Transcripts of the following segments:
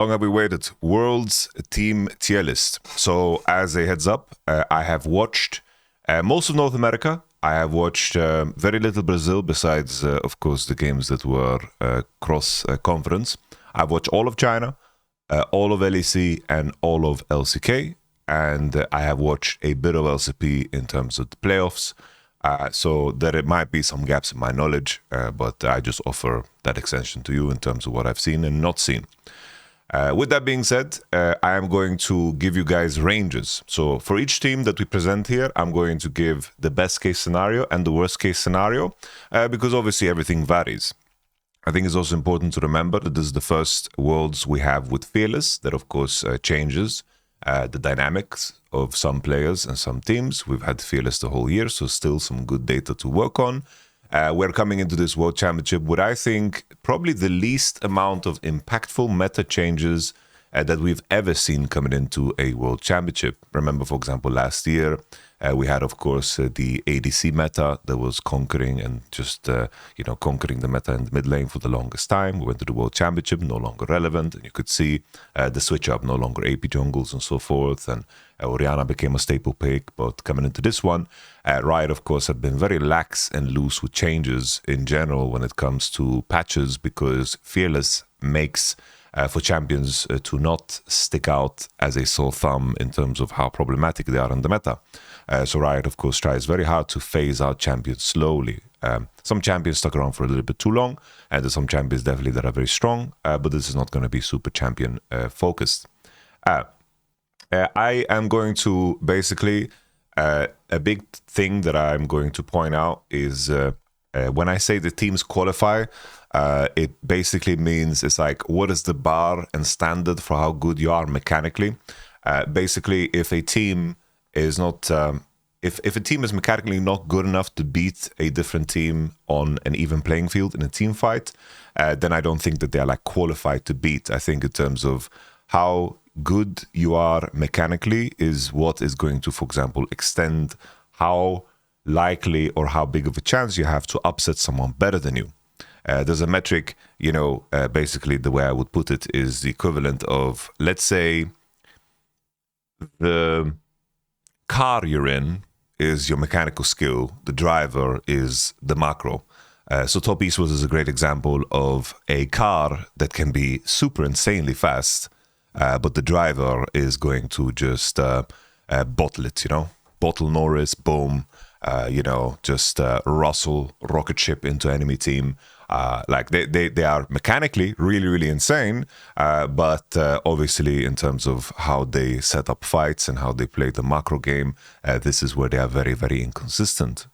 Long have we waited? World's team tier list. So as a heads up, I have watched most of North America. I have watched very little Brazil, besides, of course, the games that were cross-conference. I've watched all of China, all of LEC, and all of LCK. And I have watched a bit of LCP in terms of the playoffs. So there might be some gaps in my knowledge, but I just offer that extension to you in terms of what I've seen and not seen. With that being said, I am going to give you guys ranges. So for each team that we present here, I'm going to give the best case scenario and the worst case scenario, because obviously everything varies. I think it's also important to remember that this is the first Worlds we have with Fearless. That of course changes the dynamics of some players and some teams. We've had Fearless the whole year, so still some good data to work on. We're coming into this World Championship with, I think, probably the least amount of impactful meta changes that we've ever seen coming into a World Championship. Remember, for example, last year, we had, of course, the ADC meta that was conquering and just, conquering the meta in the mid lane for the longest time. We went to the World Championship, no longer relevant, and you could see the switch up, no longer AP jungles and so forth, and Orianna became a staple pick. But coming into this one, Riot, of course, have been very lax and loose with changes in general when it comes to patches, because Fearless makes for champions to not stick out as a sore thumb in terms of how problematic they are in the meta. So Riot, of course, tries very hard to phase out champions slowly. Some champions stuck around for a little bit too long, and there's some champions definitely that are very strong, but this is not going to be super champion focused. I am going to basically, a big thing that I'm going to point out is when I say the teams qualify, it basically means it's like, what is the bar and standard for how good you are mechanically? Basically, if a team is not, if a team is mechanically not good enough to beat a different team on an even playing field in a team fight, then I don't think that they are like qualified to beat. I think in terms of how good you are mechanically is what is going to, for example, extend how likely or how big of a chance you have to upset someone better than you. There's a metric, basically the way I would put it is the equivalent of, let's say, the car you're in is your mechanical skill, the driver is the macro. So Top Esports is a great example of a car that can be super insanely fast, but the driver is going to just bottle it, bottle Norris, boom, just Russell, rocket ship into enemy team. Like they are mechanically really, really insane, but obviously in terms of how they set up fights and how they play the macro game, this is where they are very, very inconsistent.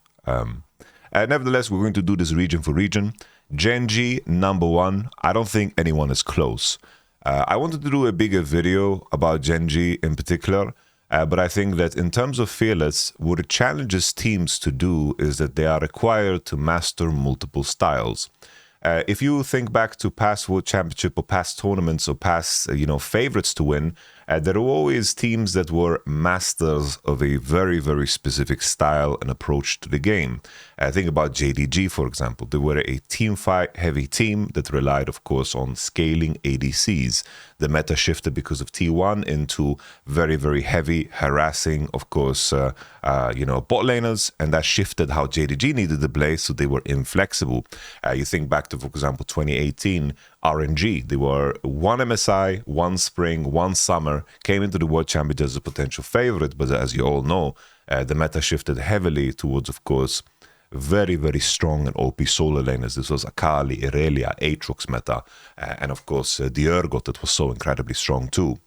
Nevertheless, we're going to do this region for region. Gen.G, number one. I don't think anyone is close. I wanted to do a bigger video about Gen.G in particular, but I think that in terms of Fearless, what it challenges teams to do is that they are required to master multiple styles. If you think back to past World Championship or past tournaments or past, favorites to win, there were always teams that were masters of a very, very specific style and approach to the game. Think about JDG, for example. They were a team fight heavy team that relied, of course, on scaling ADCs. The meta shifted because of T1 into very, very heavy, harassing, of course, bot laners, and that shifted how JDG needed to play, so they were inflexible. You think back to, for example, 2018, RNG. They were one MSI, one spring, one summer, came into the World Championship as a potential favorite, but as you all know, the meta shifted heavily towards, of course, very, very strong and OP solo laners. This was Akali, Irelia, Aatrox meta, and of course the Urgot that was so incredibly strong too.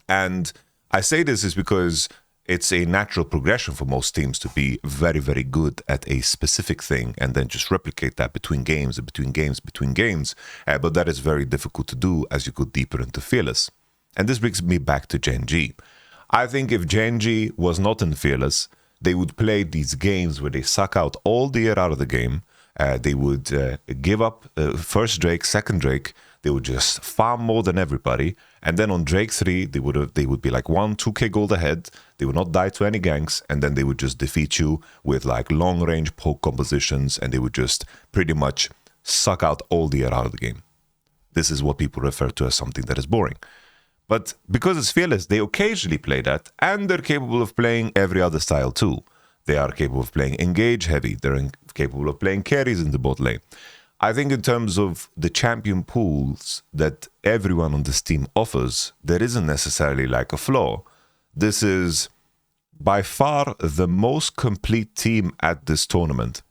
And I say this is because it's a natural progression for most teams to be very, very good at a specific thing and then just replicate that between games and between games. But that is very difficult to do as you go deeper into Fearless. And this brings me back to Gen.G. I think if Gen.G was not in Fearless, they would play these games where they suck out all the air out of the game. They would give up first Drake, second Drake. They would just farm more than everybody. And then on Drake 3, they would be like 1-2k gold ahead. They would not die to any ganks. And then they would just defeat you with like long range poke compositions. And they would just pretty much suck out all the air out of the game. this is what people refer to as something that is boring. But because it's Fearless, they occasionally play that, and they're capable of playing every other style too. They are capable of playing engage heavy. They're capable of playing carries in the bot lane. I think in terms of the champion pools that everyone on this team offers, there isn't necessarily like a flaw. This is by far the most complete team at this tournament.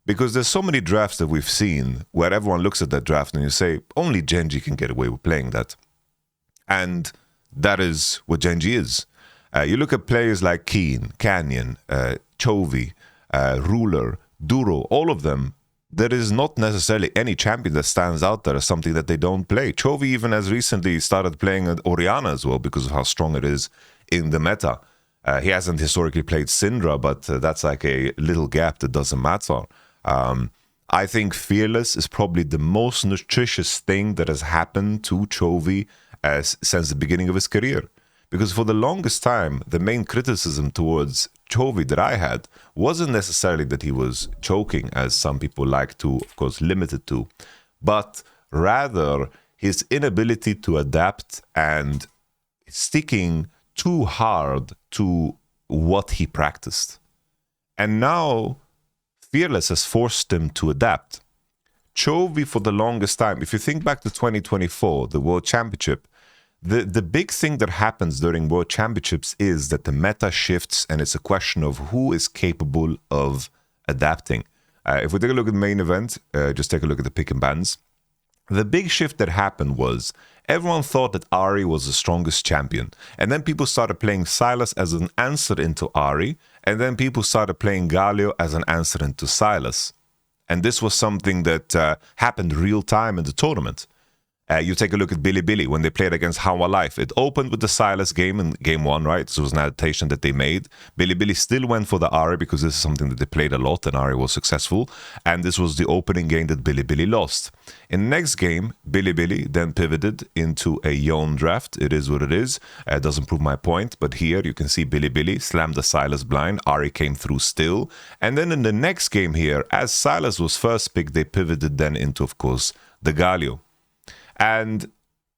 Because there's so many drafts that we've seen where everyone looks at that draft and you say, only Genji can get away with playing that. And that is what Genji is. You look at players like Keen, Canyon, Chovy, Ruler, Duro, all of them, there is not necessarily any champion that stands out there as something that they don't play. Chovy even has recently started playing Orianna as well because of how strong it is in the meta. He hasn't historically played Syndra, but that's like a little gap that doesn't matter. I think Fearless is probably the most nutritious thing that has happened to Chovy since the beginning of his career. Because for the longest time, the main criticism towards Chovy that I had wasn't necessarily that he was choking, as some people like to, of course, limit it to, but rather his inability to adapt and sticking too hard to what he practiced. And now Fearless has forced him to adapt. Chovy, for the longest time, if you think back to 2024, the World Championship, the big thing that happens during World Championships is that the meta shifts and it's a question of who is capable of adapting. If we take a look at the main event, just take a look at the pick and bans. The big shift that happened was everyone thought that Ahri was the strongest champion. And then people started playing Sylas as an answer into Ahri. And then people started playing Galio as an answer into Sylas. And this was something that happened real time in the tournament. You take a look at Bilibili when they played against How Life. It opened with the Sylas game in game 1, right? This was an adaptation that they made. Bilibili still went for the Ahri because this is something that they played a lot and Ahri was successful. And this was the opening game that Bilibili lost. In the next game, Bilibili then pivoted into a Yone draft. It is what it is. It doesn't prove my point. But here you can see Bilibili slammed the Sylas blind. Ahri came through still. And then in the next game here, as Sylas was first picked, they pivoted then into, of course, the Galio. And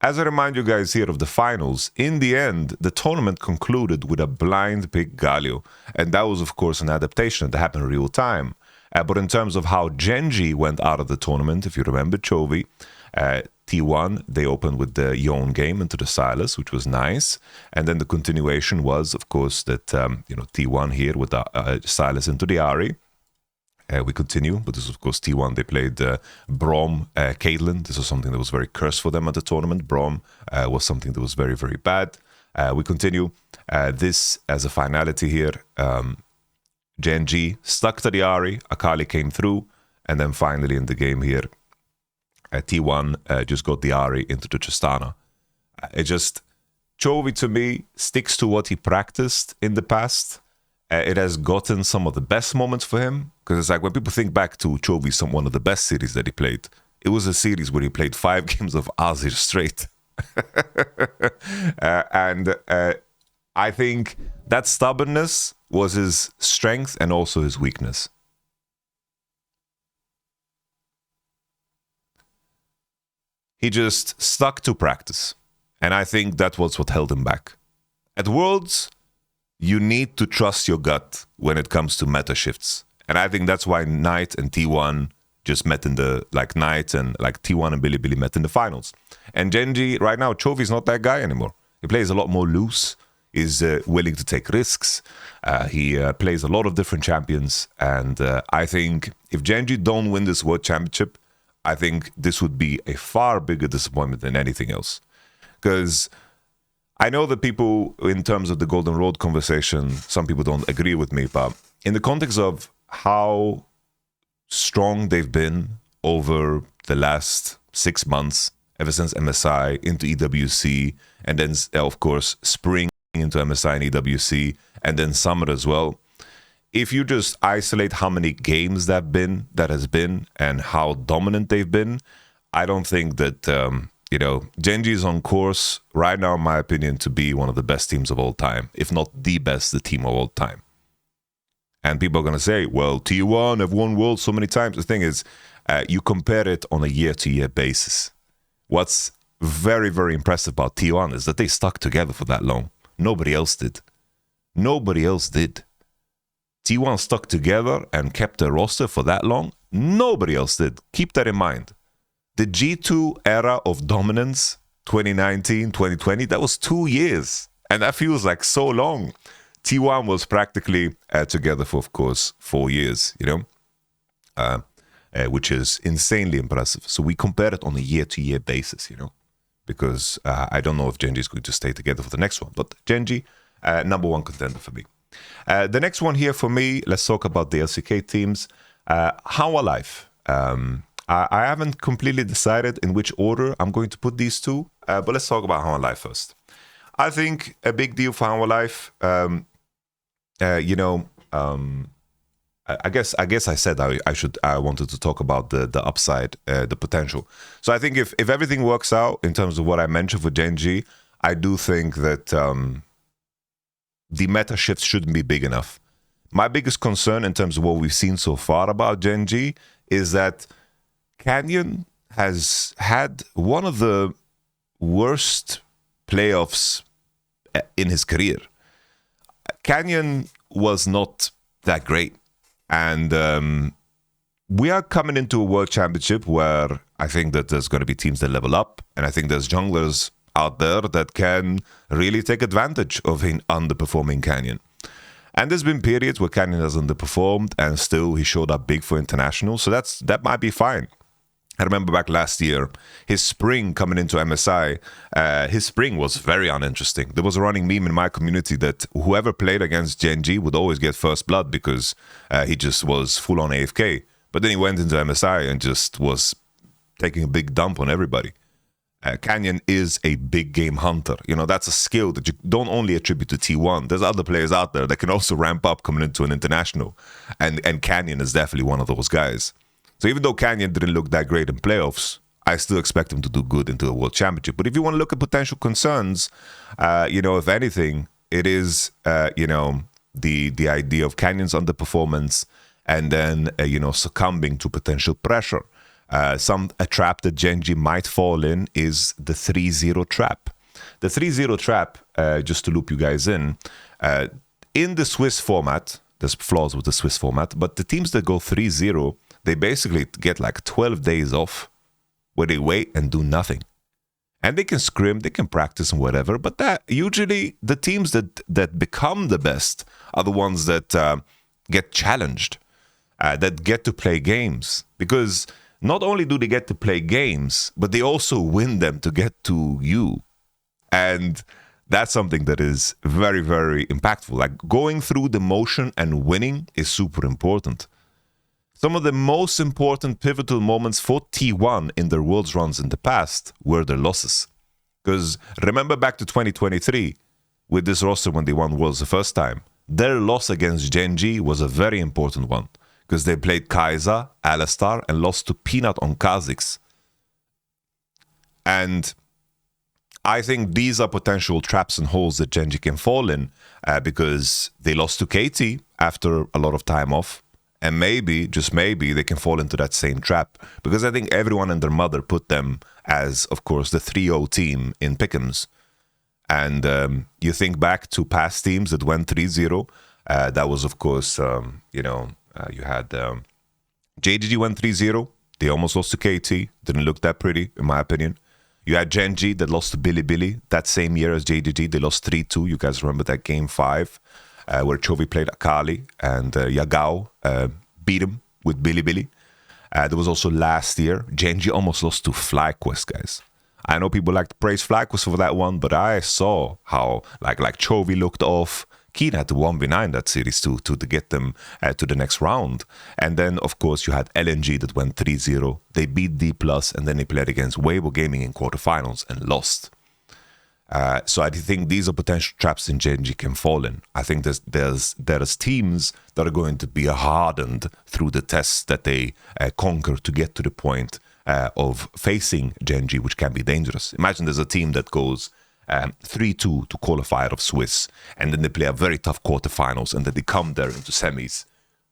as I remind you guys here of the finals, in the end, the tournament concluded with a blind pick Galio. And that was, of course, an adaptation that happened in real time. But in terms of how Genji went out of the tournament, if you remember Chovy, T1, they opened with the Yone game into the Sylas, which was nice. And then the continuation was, of course, that, T1 here with the Sylas into the Ahri. We continue, but this is, of course, T1. They played Braum, Caitlyn. This was something that was very cursed for them at the tournament. Braum was something that was very, very bad. We continue. This as a finality here. Genji stuck to the Ahri. Akali came through. And then finally in the game here, T1 just got the Ahri into the Tristana. Chovy to me sticks to what he practiced in the past. It has gotten some of the best moments for him. Because it's like when people think back to Chovy, one of the best series that he played, it was a series where he played 5 games of Azir straight. And I think that stubbornness was his strength and also his weakness. He just stuck to practice. And I think that was what held him back. At Worlds, you need to trust your gut when it comes to meta shifts. And I think that's why Knight and T1 just met in the, Knight and T1 and Bilibili met in the finals. And Genji, right now, Chovy's not that guy anymore. He plays a lot more loose. He's willing to take risks. He plays a lot of different champions. And I think if Genji don't win this World Championship, I think this would be a far bigger disappointment than anything else. Because I know that people, in terms of the Golden Road conversation, some people don't agree with me, but in the context of how strong they've been over the last 6 months, ever since MSI into EWC, and then, of course, spring into MSI and EWC, and then summer as well. If you just isolate how many games that has been and how dominant they've been, I don't think that Genji is on course right now, in my opinion, to be one of the best teams of all time, if not the best team of all time. And people are going to say, well, T1 have won Worlds so many times. The thing is, you compare it on a year-to-year basis. what's very, very impressive about T1 is that they stuck together for that long. Nobody else did. Nobody else did. T1 stuck together and kept their roster for that long. Nobody else did. Keep that in mind. The G2 era of dominance, 2019, 2020, that was 2 years. And that feels like so long. T1 was practically together for, of course, 4 years, which is insanely impressive. So we compare it on a year-to-year basis, because I don't know if Gen.G is going to stay together for the next one. But Gen.G, number one contender for me. The next one here for me, let's talk about the LCK teams. Hanwha Life. I haven't completely decided in which order I'm going to put these two, but let's talk about Hanwha Life first. I think a big deal for Hanwha Life. I guess I said I wanted to talk about the upside, the potential. So I think if everything works out in terms of what I mentioned for Gen.G, I do think that the meta shift shouldn't be big enough. My biggest concern in terms of what we've seen so far about Gen.G is that Canyon has had one of the worst playoffs in his career. Canyon was not that great. And we are coming into a world championship where I think that there's going to be teams that level up. And I think there's junglers out there that can really take advantage of an underperforming Canyon. And there's been periods where Canyon has underperformed and still he showed up big for international. So that might be fine. I remember back last year, his spring coming into MSI, his spring was very uninteresting. There was a running meme in my community that whoever played against Gen.G would always get first blood because he just was full on AFK. But then he went into MSI and just was taking a big dump on everybody. Canyon is a big game hunter. That's a skill that you don't only attribute to T1. There's other players out there that can also ramp up coming into an international. And Canyon is definitely one of those guys. So even though Canyon didn't look that great in playoffs, I still expect him to do good into the World Championship. But if you want to look at potential concerns, if anything, it is, the idea of Canyon's underperformance and then, succumbing to potential pressure. A trap that Gen.G might fall in is the 3-0 trap. The 3-0 trap, just to loop you guys in the Swiss format, there's flaws with the Swiss format, but the teams that go 3-0, they basically get like 12 days off where they wait and do nothing. And they can scrim, they can practice and whatever, but that usually the teams that become the best are the ones that get challenged, that get to play games. Because not only do they get to play games, but they also win them to get to you. And that's something that is very, very impactful. Like going through the motion and winning is super important. Some of the most important pivotal moments for T1 in their Worlds runs in the past were their losses. Because remember back to 2023, with this roster when they won Worlds the first time, their loss against Gen.G was a very important one. Because they played Kai'Sa, Alistar, and lost to Peanut on Kha'Zix. And I think these are potential traps and holes that Gen.G can fall in because they lost to KT after a lot of time off. And maybe, just maybe, they can fall into that same trap. Because I think everyone and their mother put them as, of course, the 3-0 team in Pick'ems. And you think back to past teams that went 3-0. That was, of course, you had JDG went 3-0. They almost lost to KT. Didn't look that pretty, in my opinion. You had Gen.G that lost to Bilibili that same year as JDG. They lost 3-2. You guys remember that game 5 where Chovy played Akali and Yagao beat him with Bilibili. There was also last year, Gen.G almost lost to FlyQuest, guys. I know people like to praise FlyQuest for that one, but I saw how like Chovy looked off. Keen had to 1v9 that series to get them to the next round. And then, of course, you had LNG that went 3-0. They beat D+, and then they played against Weibo Gaming in quarterfinals and lost. So I think these are potential traps in Gen.G can fall in. I think there's teams that are going to be hardened through the tests that they conquer to get to the point of facing Gen.G, which can be dangerous. Imagine there's a team that goes 3-2 to qualify out of Swiss, and then they play a very tough quarterfinals, and then they come there into semis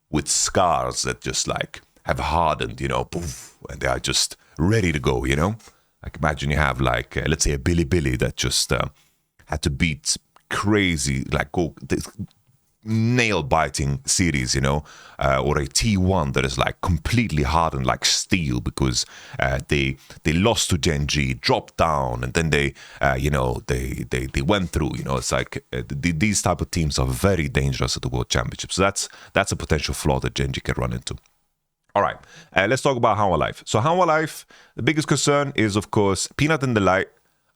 with scars that just like have hardened, poof, and they are just ready to go, Like imagine you have like, let's say a Billy that just had to beat crazy, like go nail-biting series, you know, or a T1 that is like completely hardened like steel because they lost to Genji, dropped down, and then they went through. You know, it's like these type of teams are very dangerous at the World Championship. So that's a potential flaw that Genji can run into. All right, let's talk about Hanwha Life. So Hanwha Life, the biggest concern is, of course, Peanut and Delight.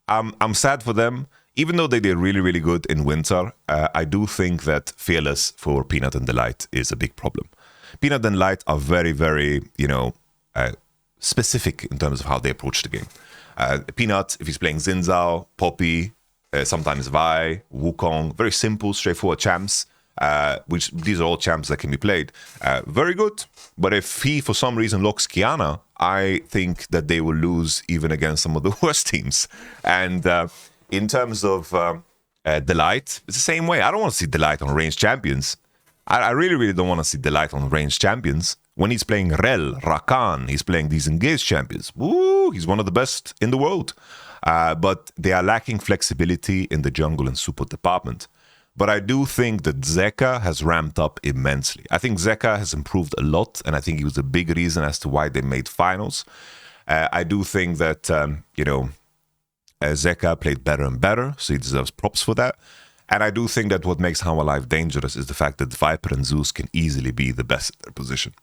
I'm sad for them. Even though they did really, really good in winter, I do think that Fearless for Peanut and Delight is a big problem. Peanut and Delight are very, very, specific in terms of how they approach the game. Peanut, if he's playing Xin Zhao, Poppy, sometimes Vi, Wukong, very simple, straightforward champs. Which these are all champs that can be played. Very good. But if he, for some reason, locks Kiana, I think that they will lose even against some of the worst teams. And in terms of Delight, it's the same way. I don't want to see Delight on ranged champions. I really, really don't want to see Delight on ranged champions. When he's playing Rel, Rakan, he's playing these engaged champions. Woo, he's one of the best in the world. But they are lacking flexibility in the jungle and support department. But I do think that Zeka has ramped up immensely. I think Zeka has improved a lot, and I think he was a big reason as to why they made finals. I do think that, Zeka played better and better, so he deserves props for that. And I do think that what makes Hanwha Life dangerous is the fact that Viper and Zeus can easily be the best at their position.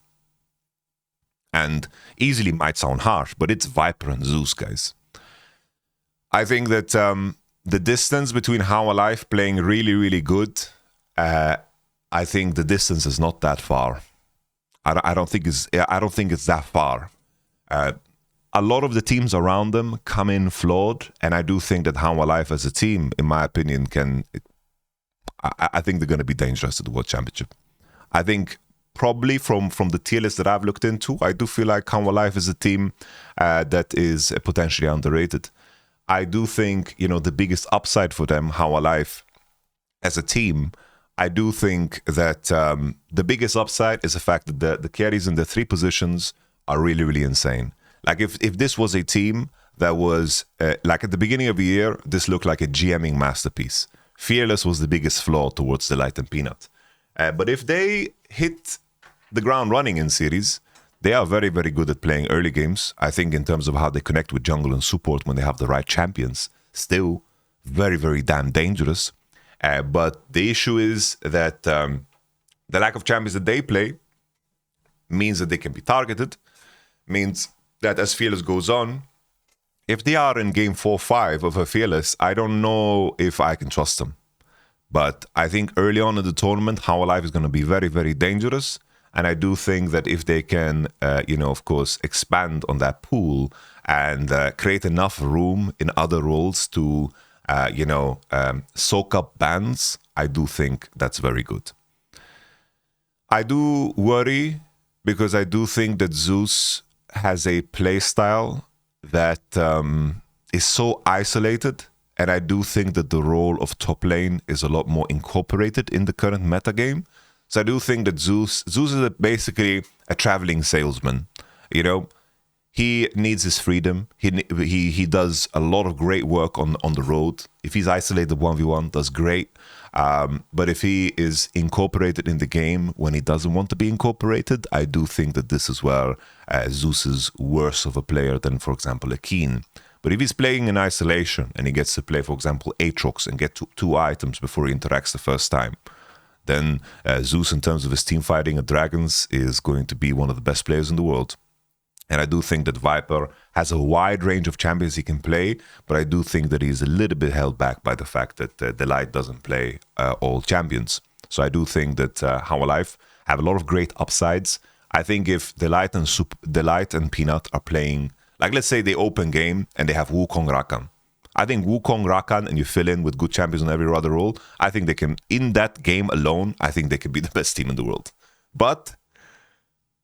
And easily might sound harsh, but it's Viper and Zeus, guys. I think that the distance between Hanwha Life playing really, really good, I think the distance is not that far. I don't think it's that far. A lot of the teams around them come in flawed, and I do think that Hanwha Life as a team, in my opinion, I think they're going to be dangerous at the World Championship. I think probably from the tier list that I've looked into, I do feel like Hanwha Life is a team that is potentially underrated. I do think, the biggest upside for them, Hanwha Life, as a team, I do think that the biggest upside is the fact that the carries in the 3 positions are really, really insane. Like if this was a team that was, like at the beginning of the year, this looked like a GMing masterpiece. Fearless was the biggest flaw towards Delight and Peanut. But if they hit the ground running in series, they are very, very good at playing early games. I think in terms of how they connect with jungle and support when they have the right champions, still very, very damn dangerous. But the issue is that the lack of champions that they play means that they can be targeted, means that as Fearless goes on, if they are in game 4-5 of a Fearless, I don't know if I can trust them. But I think early on in the tournament, Hanwha Life is going to be very, very dangerous. And I do think that if they can, of course, expand on that pool and create enough room in other roles to, soak up bans, I do think that's very good. I do worry because I do think that Zeus has a playstyle that is so isolated. And I do think that the role of top lane is a lot more incorporated in the current metagame. So I do think that Zeus is basically a traveling salesman. He needs his freedom. He does a lot of great work on the road. If he's isolated 1v1, does great. But if he is incorporated in the game when he doesn't want to be incorporated, I do think that this is where Zeus is worse of a player than, for example, a Keen. But if he's playing in isolation and he gets to play, for example, Aatrox and get two items before he interacts the first time, then Zeus, in terms of his team fighting at Dragons, is going to be one of the best players in the world. And I do think that Viper has a wide range of champions he can play, but I do think that he's a little bit held back by the fact that Delight doesn't play all champions. So I do think that Hanwha Life have a lot of great upsides. I think if Delight and Peanut are playing, like let's say they open game and they have Wukong Rakan. I think Wukong Rakan and you fill in with good champions on every other role, I think they can, in that game alone, I think they can be the best team in the world. But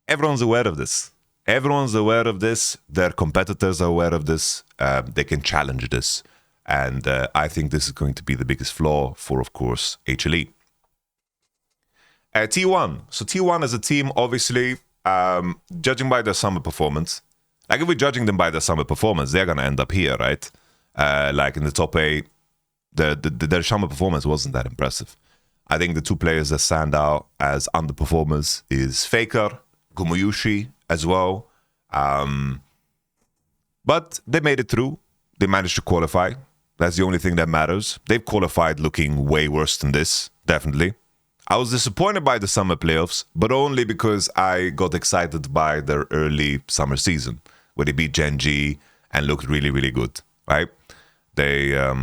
everyone's aware of this. Everyone's aware of this. Their competitors are aware of this. They can challenge this. And I think this is going to be the biggest flaw for, of course, HLE. T1. So T1 as a team, obviously, judging by their summer performance, Like if we're judging them by the summer performance, they're gonna end up here, right? Like in the top 8, their summer performance wasn't that impressive. I think the 2 players that stand out as underperformers is Faker, Gumuyushi as well. But they made it through. They managed to qualify. That's the only thing that matters. They've qualified looking way worse than this, definitely. I was disappointed by the summer playoffs, but only because I got excited by their early summer season, where they beat Gen G and looked really, really good, right? There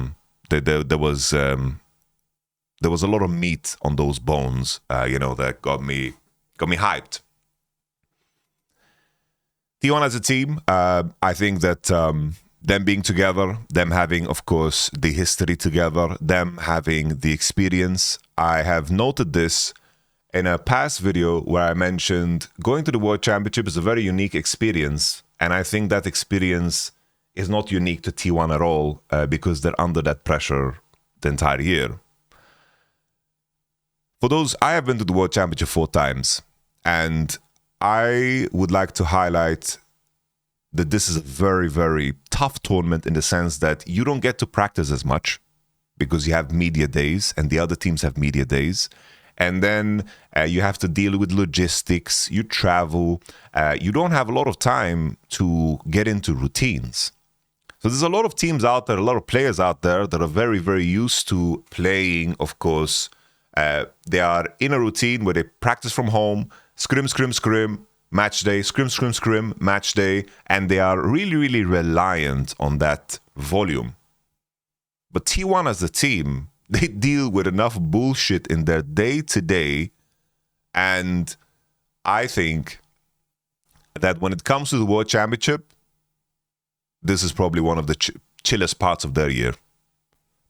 was a lot of meat on those bones, that got me hyped. T1 as a team, I think that them being together, them having, of course, the history together, them having the experience. I have noted this in a past video where I mentioned going to the World Championship is a very unique experience. And I think that experience is not unique to T1 at all because they're under that pressure the entire year. For those, I have been to the World Championship 4 times, and I would like to highlight that this is a very, very tough tournament in the sense that you don't get to practice as much because you have media days and the other teams have media days. And then you have to deal with logistics, you travel, you don't have a lot of time to get into routines. So there's a lot of teams out there, a lot of players out there that are very, very used to playing, of course. They are in a routine where they practice from home, scrim, match day, scrim, match day, and they are really, really reliant on that volume. But T1 as a team, they deal with enough bullshit in their day-to-day, and I think that when it comes to the World Championship, this is probably one of the chillest parts of their year.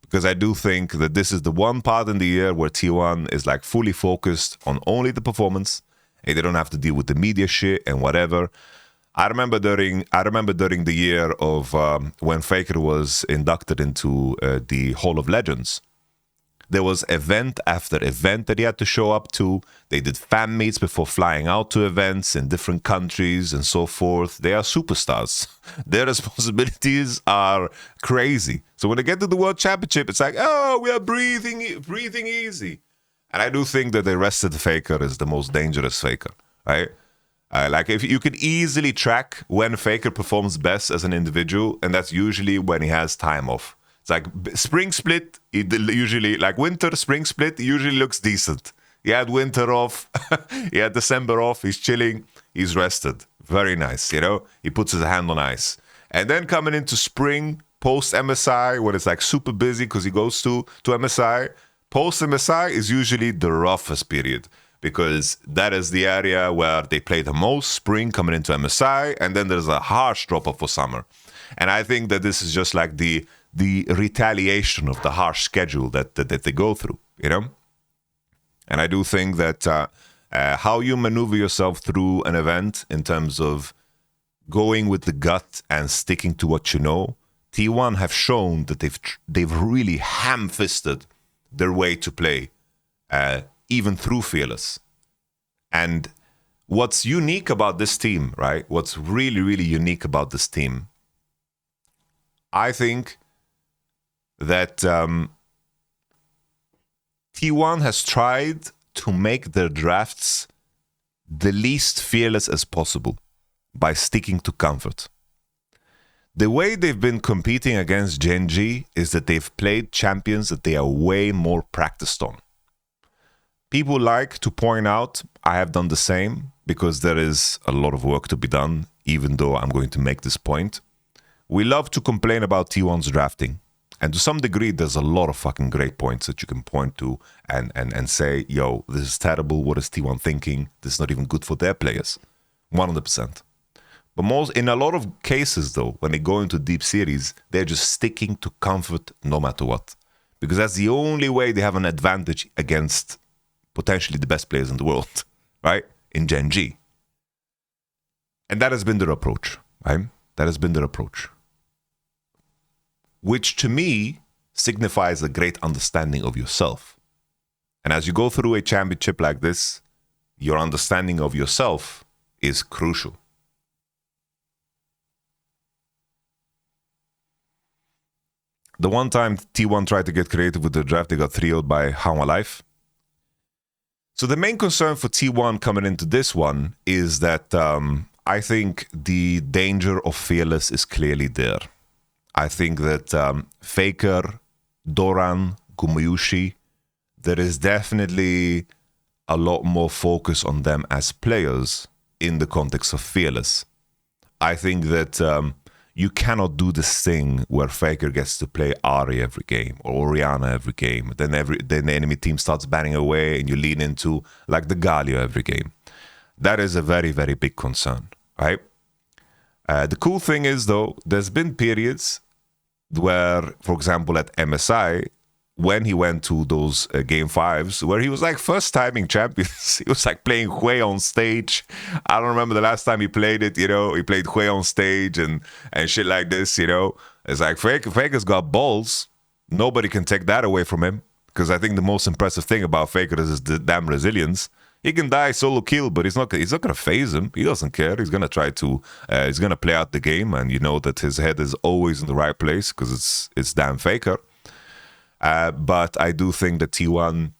Because I do think that this is the one part in the year where T1 is like fully focused on only the performance. They don't have to deal with the media shit and whatever. I remember during the year of when Faker was inducted into the Hall of Legends, there was event after event that he had to show up to. They did fan meets before flying out to events in different countries and so forth. They are superstars. Their responsibilities are crazy. So when they get to the World Championship, it's like, oh, we are breathing easy. And I do think that the arrested Faker is the most dangerous Faker, right? Like if you could easily track when Faker performs best as an individual, and that's usually when he has time off. It's like spring split, usually like winter, spring split, usually looks decent. He had winter off, he had December off, he's chilling, he's rested. Very nice, he puts his hand on ice. And then coming into spring, post MSI, when it's like super busy because he goes to MSI, post MSI is usually the roughest period because that is the area where they play the most, spring coming into MSI, and then there's a harsh drop-off for summer. And I think that this is just like the retaliation of the harsh schedule that they go through, And I do think that how you maneuver yourself through an event in terms of going with the gut and sticking to what you know, T1 have shown that they've really ham-fisted their way to play, even through Fearless. And what's unique about this team, right? What's really, really unique about this team, I think that T1 has tried to make their drafts the least fearless as possible by sticking to comfort. The way they've been competing against Gen G is that they've played champions that they are way more practiced on. People like to point out, I have done the same, because there is a lot of work to be done, even though I'm going to make this point. We love to complain about T1's drafting. And to some degree, there's a lot of fucking great points that you can point to and say, yo, this is terrible. What is T1 thinking? This is not even good for their players. 100%. But in a lot of cases, though, when they go into deep series, they're just sticking to comfort no matter what. Because that's the only way they have an advantage against potentially the best players in the world, right? In Gen G. And that has been their approach, right? That has been their approach. Which to me signifies a great understanding of yourself. And as you go through a championship like this, your understanding of yourself is crucial. The one time T1 tried to get creative with the draft, they got 3-0'd by How Life. So the main concern for T1 coming into this one is that I think the danger of Fearless is clearly there. I think that Faker, Doran, Gumayushi, there is definitely a lot more focus on them as players in the context of Fearless. I think that you cannot do this thing where Faker gets to play Ari every game or Orianna every game. Then the enemy team starts banning away and you lean into like the Galio every game. That is a very, very big concern, right? The cool thing is, though, there's been periods where, for example, at MSI, when he went to those game 5s, where he was like first timing champions, he was like playing Hui on stage. I don't remember the last time he played it, you know, he played Hui on stage and shit like this, you know. It's like Faker's got balls. Nobody can take that away from him, because I think the most impressive thing about Faker is the damn resilience. He can die solo kill, but he's not gonna phase him. He doesn't care. He's gonna try to he's gonna play out the game, and you know that his head is always in the right place because it's damn Faker. But I do think that T1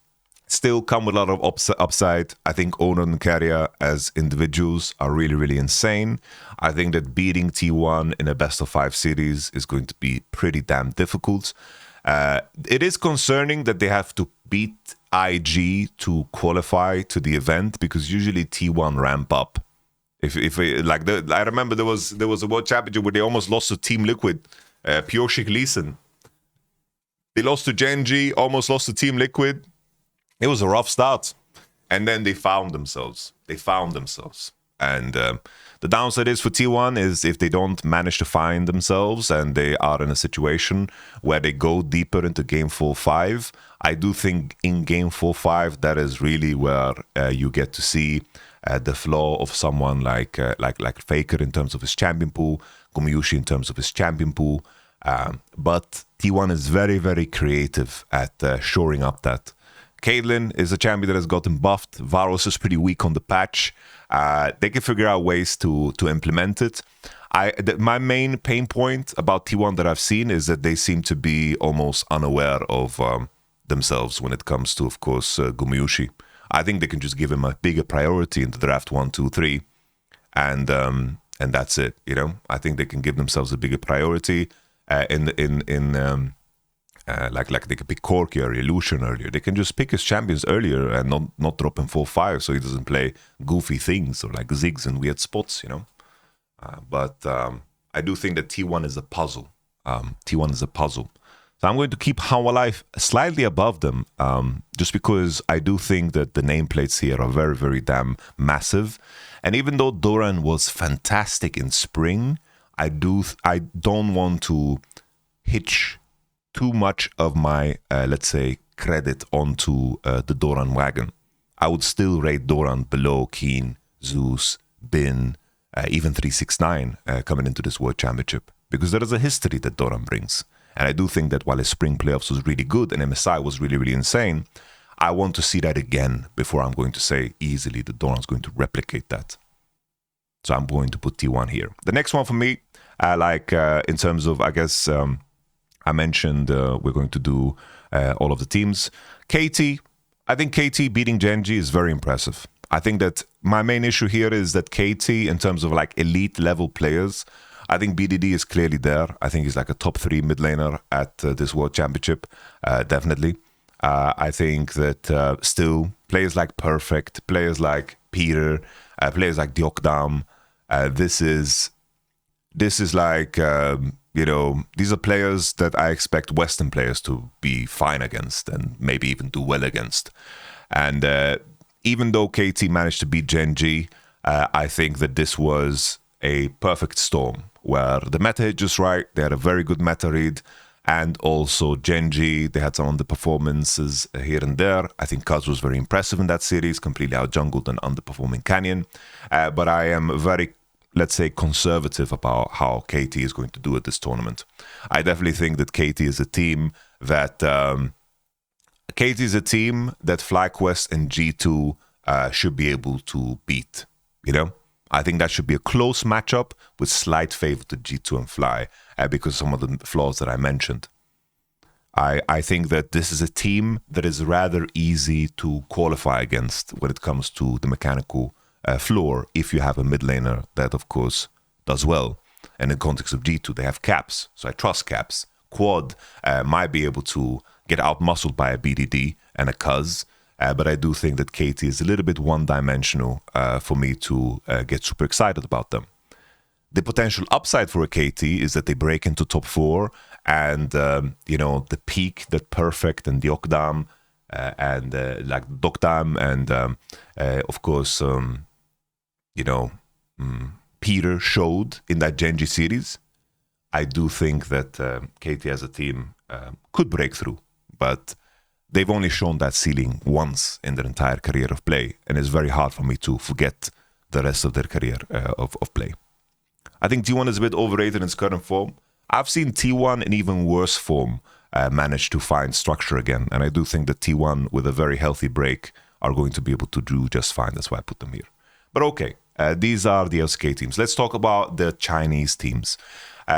still come with a lot of upside. I think Onan and Karya as individuals are really, really insane. I think that beating T1 in a best-of-5 series is going to be pretty damn difficult. It is concerning that they have to beat IG to qualify to the event, because usually T1 ramp up. I remember there was a World Championship where they almost lost to Team Liquid, Pioshik Leeson. They lost to Genji, almost lost to Team Liquid. It was a rough start. And then they found themselves. And the downside is for T1 is if they don't manage to find themselves and they are in a situation where they go deeper into game 4-5, I do think in game 4-5, that is really where you get to see the flaw of someone like Faker in terms of his champion pool, Gumayushi in terms of his champion pool. But T1 is very, very creative at shoring up that. Caitlyn is a champion that has gotten buffed. Varus is pretty weak on the patch. They can figure out ways to implement it. My main pain point about T1 that I've seen is that they seem to be almost unaware of themselves when it comes to, of course, Gumayushi. I think they can just give him a bigger priority in the draft 1, 2, 3, and that's it. You know, I think they can give themselves a bigger priority. Like they could pick Corki or Illusion earlier. They can just pick his champions earlier and not drop him 4-5 so he doesn't play goofy things or like zigs in weird spots, you know. But I do think that T1 is a puzzle. T1 is a puzzle. So I'm going to keep How Alive slightly above them, just because I do think that the nameplates here are very, very damn massive. And even though Doran was fantastic in spring, I don't want to hitch too much of my, let's say, credit onto the Doran wagon. I would still rate Doran below Keen, Zeus, Bin, even 369 coming into this World Championship, because there is a history that Doran brings. And I do think that while his spring playoffs was really good and MSI was really, really insane, I want to see that again before I'm going to say easily that Doran's going to replicate that. So I'm going to put T1 here. The next one for me, in terms of, I guess, I mentioned we're going to do all of the teams. KT, I think KT beating Genji is very impressive. I think that my main issue here is that KT, in terms of like elite level players, I think BDD is clearly there. I think he's like a top 3 mid laner at this World Championship, definitely. I think that still players like Perfect, players like Peter, players like Diokdam, this is like, you know, these are players that I expect Western players to be fine against and maybe even do well against. And even though KT managed to beat Genji, I think that this was a perfect storm where the meta hit just right. They had a very good meta read. And also Genji, they had some underperformances here and there. I think Kaz was very impressive in that series, completely out-jungled and underperforming Canyon. But I am very, let's say, conservative about how KT is going to do at this tournament. I definitely think that KT is a team that FlyQuest and G2 should be able to beat, you know? I think that should be a close matchup with slight favor to G2 and Fly because of some of the flaws that I mentioned. I think that this is a team that is rather easy to qualify against when it comes to the mechanical floor if you have a mid laner that, of course, does well. And in context of G2, they have Caps, so I trust Caps. Quad might be able to get out-muscled by a BDD and a Cuz, but I do think that KT is a little bit one-dimensional for me to get super excited about them. The potential upside for a KT is that they break into top 4 and, you know, the peak, the perfect, and the Okdam, and like Dokdam, and of course, you know, Peter showed in that Genji series. I do think that KT as a team could break through, but they've only shown that ceiling once in their entire career of play, and it's very hard for me to forget the rest of their career of play. I think T1 is a bit overrated in its current form. I've seen T1 in even worse form manage to find structure again, and I do think that T1 with a very healthy break are going to be able to do just fine. That's why I put them here. But okay, these are the LCK teams. Let's talk about the Chinese teams.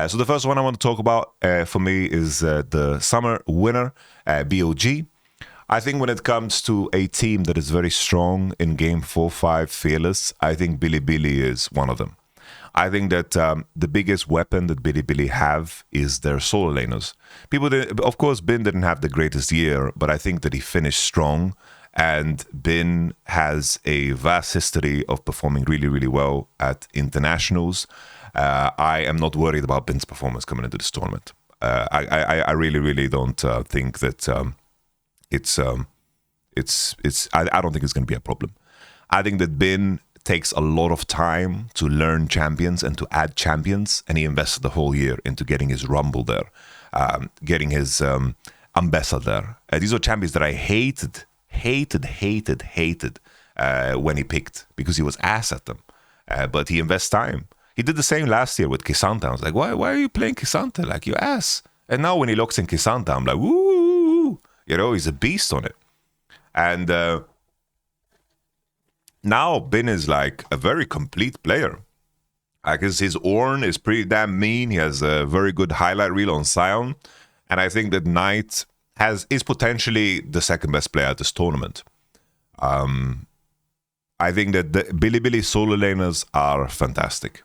So the first one I want to talk about for me is the summer winner, BOG. I think when it comes to a team that is very strong in game 4-5 fearless, I think Bilibili is one of them. I think that the biggest weapon that Bilibili have is their solo laners. Of course, Bin didn't have the greatest year, but I think that he finished strong. And Bin has a vast history of performing really, really well at internationals. I am not worried about Bin's performance coming into this tournament. I really, really don't think that I don't think it's going to be a problem. I think that Bin takes a lot of time to learn champions and to add champions, and he invested the whole year into getting his Rumble there, getting his Ambassador. These are champions that I hated when he picked, because he was ass at them. But he invests time. He did the same last year with Kisanta. I was like, why are you playing Kisanta? Like, you ass. And now when he locks in Kisanta, I'm like, woo! You know, he's a beast on it. And now Bin is like a very complete player. I guess his Ornn is pretty damn mean. He has a very good highlight reel on Sion. And I think that Knight is potentially the second best player at this tournament. I think that the Bilibili solo laners are fantastic.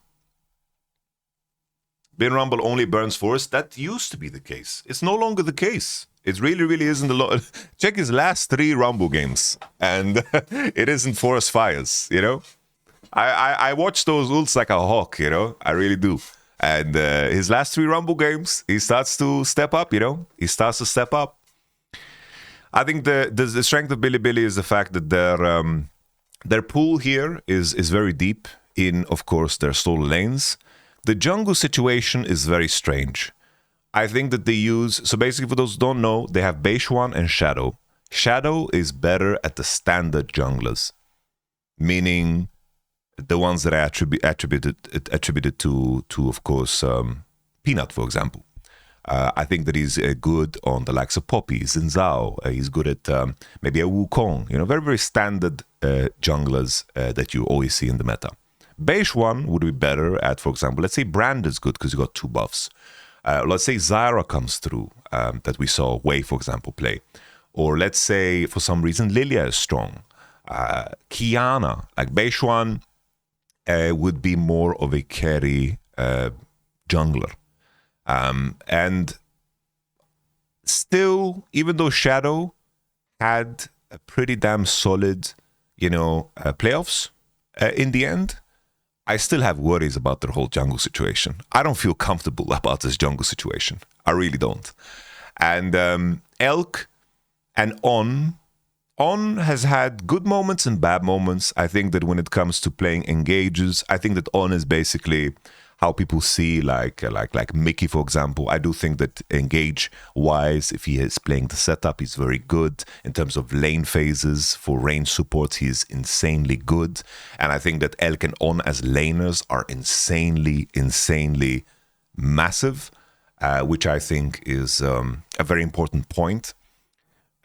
Bin Rumble only burns Forest. That used to be the case. It's no longer the case. It really, really isn't a lot. Check his last 3 Rumble games, and it isn't Forest Fires, you know? I watch those ults like a hawk, you know? I really do. And his last 3 Rumble games, he starts to step up, you know? He starts to step up. I think the strength of Bilibili is the fact that their pool here is very deep in, of course, their solo lanes. The jungle situation is very strange. I think that they use... So basically, for those who don't know, they have Beishuan and Shadow. Shadow is better at the standard junglers, meaning the ones that I attributed to of course, Peanut, for example. I think that he's good on the likes of Poppy, Xin Zhao. He's good at maybe a Wukong. You know, very, very standard junglers that you always see in the meta. Beishuan would be better at, for example, let's say Brand is good because you got 2 buffs. Let's say Zyra comes through, that we saw Wei, for example, play. Or let's say, for some reason, Lilia is strong. Kiana, like Beishuan, would be more of a carry jungler. And still, even though Shadow had a pretty damn solid, you know, playoffs in the end, I still have worries about their whole jungle situation. I don't feel comfortable about this jungle situation. I really don't. And Elk and On has had good moments and bad moments. I think that when it comes to playing engages, I think that On is basically how people see like Mickey, for example. I do think that engage-wise, if he is playing the setup, he's very good. In terms of lane phases, for range support, he's insanely good. And I think that Elk and On as laners are insanely massive, which I think is a very important point.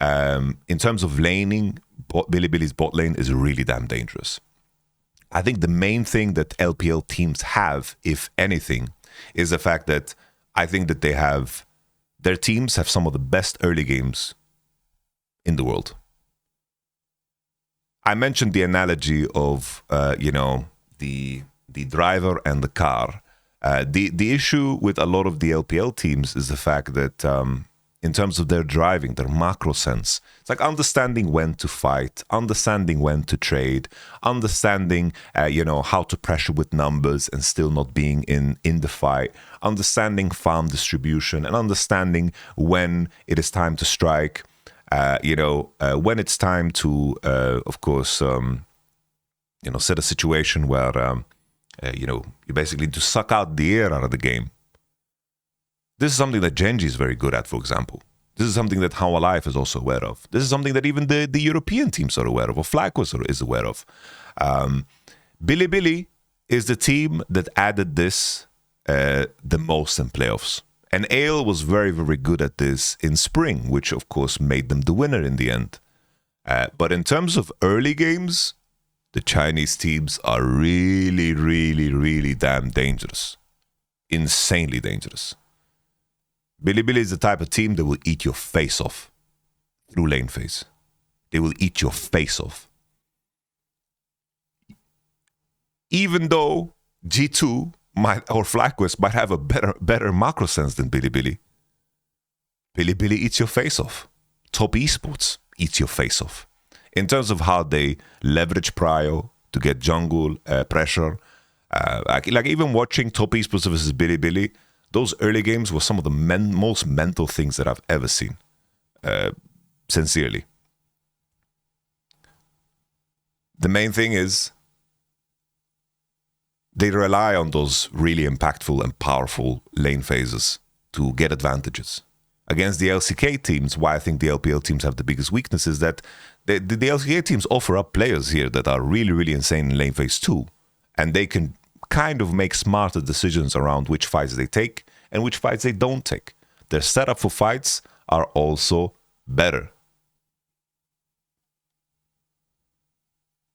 In terms of laning, Bilibili's bot lane is really damn dangerous. I think the main thing that LPL teams have, if anything, is the fact that I think that they have their teams have some of the best early games in the world. I mentioned the analogy of, the driver and the car. The issue with a lot of the LPL teams is the fact that in terms of their driving, their macro sense, it's like understanding when to fight, understanding when to trade, understanding, how to pressure with numbers and still not being in the fight, understanding farm distribution and understanding when it is time to strike, when it's time to, of course, set a situation where, you basically need to suck out the air out of the game. This is something that Genji is very good at, for example. This is something that How Alive is also aware of. This is something that even the European teams are aware of, or Flacos is aware of. Bilibili is the team that added this the most in playoffs. And Ale was very, very good at this in spring, which of course made them the winner in the end. But in terms of early games, the Chinese teams are really, really, really damn dangerous. Insanely dangerous. Bilibili is the type of team that will eat your face off through lane phase. They will eat your face off. Even though G2 or FlyQuest might have a better macro sense than Bilibili. Bilibili eats your face off. Top Esports eats your face off. In terms of how they leverage prio to get jungle pressure. Like even watching Top Esports versus Bilibili, those early games were some of the most mental things that I've ever seen. Sincerely. The main thing is they rely on those really impactful and powerful lane phases to get advantages. Against the LCK teams, why I think the LPL teams have the biggest weakness is that the LCK teams offer up players here that are really, really insane in lane phase 2. And they can kind of make smarter decisions around which fights they take and which fights they don't take. Their setup for fights are also better.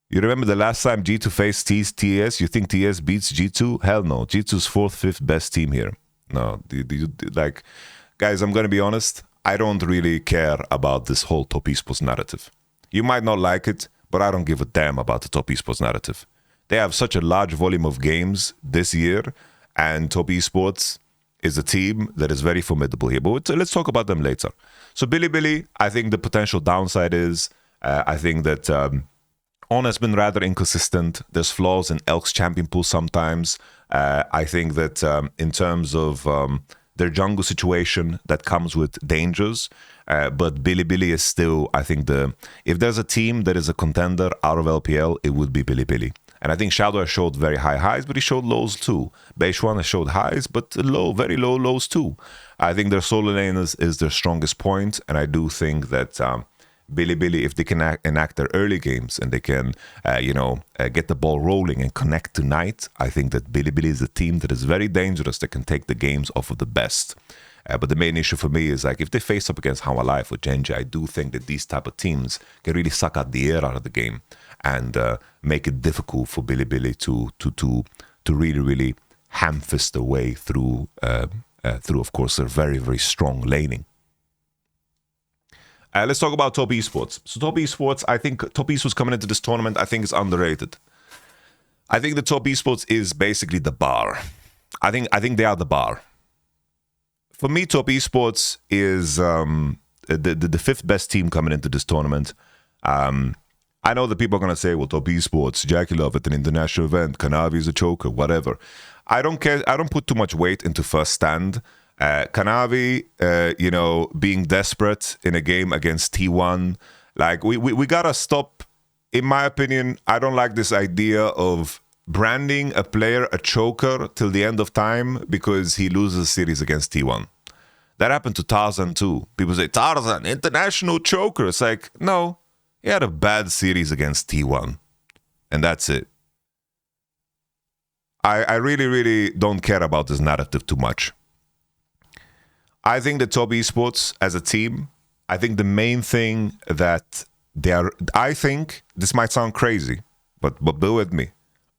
You remember the last time G2 faced TS? You think TS beats G2? Hell no. G2's 4th, 5th best team here. No, guys, I'm going to be honest. I don't really care about this whole Top Esports narrative. You might not like it, but I don't give a damn about the Top Esports narrative. They have such a large volume of games this year, and Top Esports is a team that is very formidable here. But let's talk about them later. So Bilibili, I think the potential downside is, I think that On has been rather inconsistent. There's flaws in Elk's champion pool sometimes. I think that in terms of their jungle situation, that comes with dangers. But Bilibili is still, I think, if there's a team that is a contender out of LPL, it would be Bilibili. And I think Shadow has showed very high highs, but he showed lows too. Beishuan has showed highs, but very low lows too. I think their solo lane is their strongest point, and I do think that Bilibili, if they can enact their early games and they can, get the ball rolling and connect tonight, I think that Bilibili is a team that is very dangerous, that can take the games off of the best. But the main issue for me is, like, if they face up against How Alive or Genji, I do think that these type of teams can really suck out the air out of the game and make it difficult for Bilibili to really, really ham-fist their way through, of course, their very, very strong laning. Let's talk about Top Esports. So Top Esports, I think Top Esports coming into this tournament, I think is underrated. I think the Top Esports is basically the bar. I think they are the bar. For me, Top Esports is the fifth best team coming into this tournament. I know that people are going to say, well, Top Esports, Jackie Love at an international event, Kanavi is a choker, whatever. I don't care. I don't put too much weight into first stand. Kanavi, being desperate in a game against T1. Like, we got to stop. In my opinion, I don't like this idea of branding a player a choker till the end of time because he loses a series against T1. That happened to Tarzan too. People say, Tarzan, international choker. It's like, no, he had a bad series against T1. And that's it. I really, really don't care about this narrative too much. I think the Top Esports as a team, I think the main thing that they are, I think, this might sound crazy, but bear with me.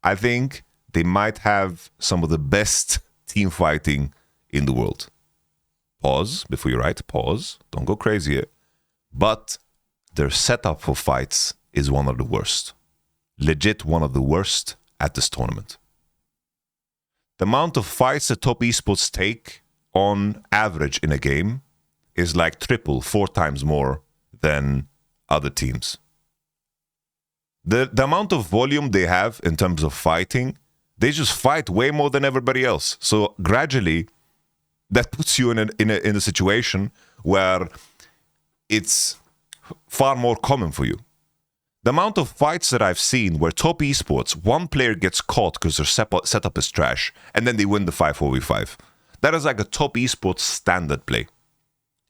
I think they might have some of the best team fighting in the world. Pause before you write. Pause. Don't go crazy here. But their setup for fights is one of the worst. Legit one of the worst at this tournament. The amount of fights that top esports take on average in a game is like 4 times more than other teams. The amount of volume they have in terms of fighting, they just fight way more than everybody else. So gradually, that puts you in a situation where it's far more common for you. The amount of fights that I've seen where top esports, one player gets caught because their setup is trash, and then they win the 5-4v5. That is like a top esports standard play.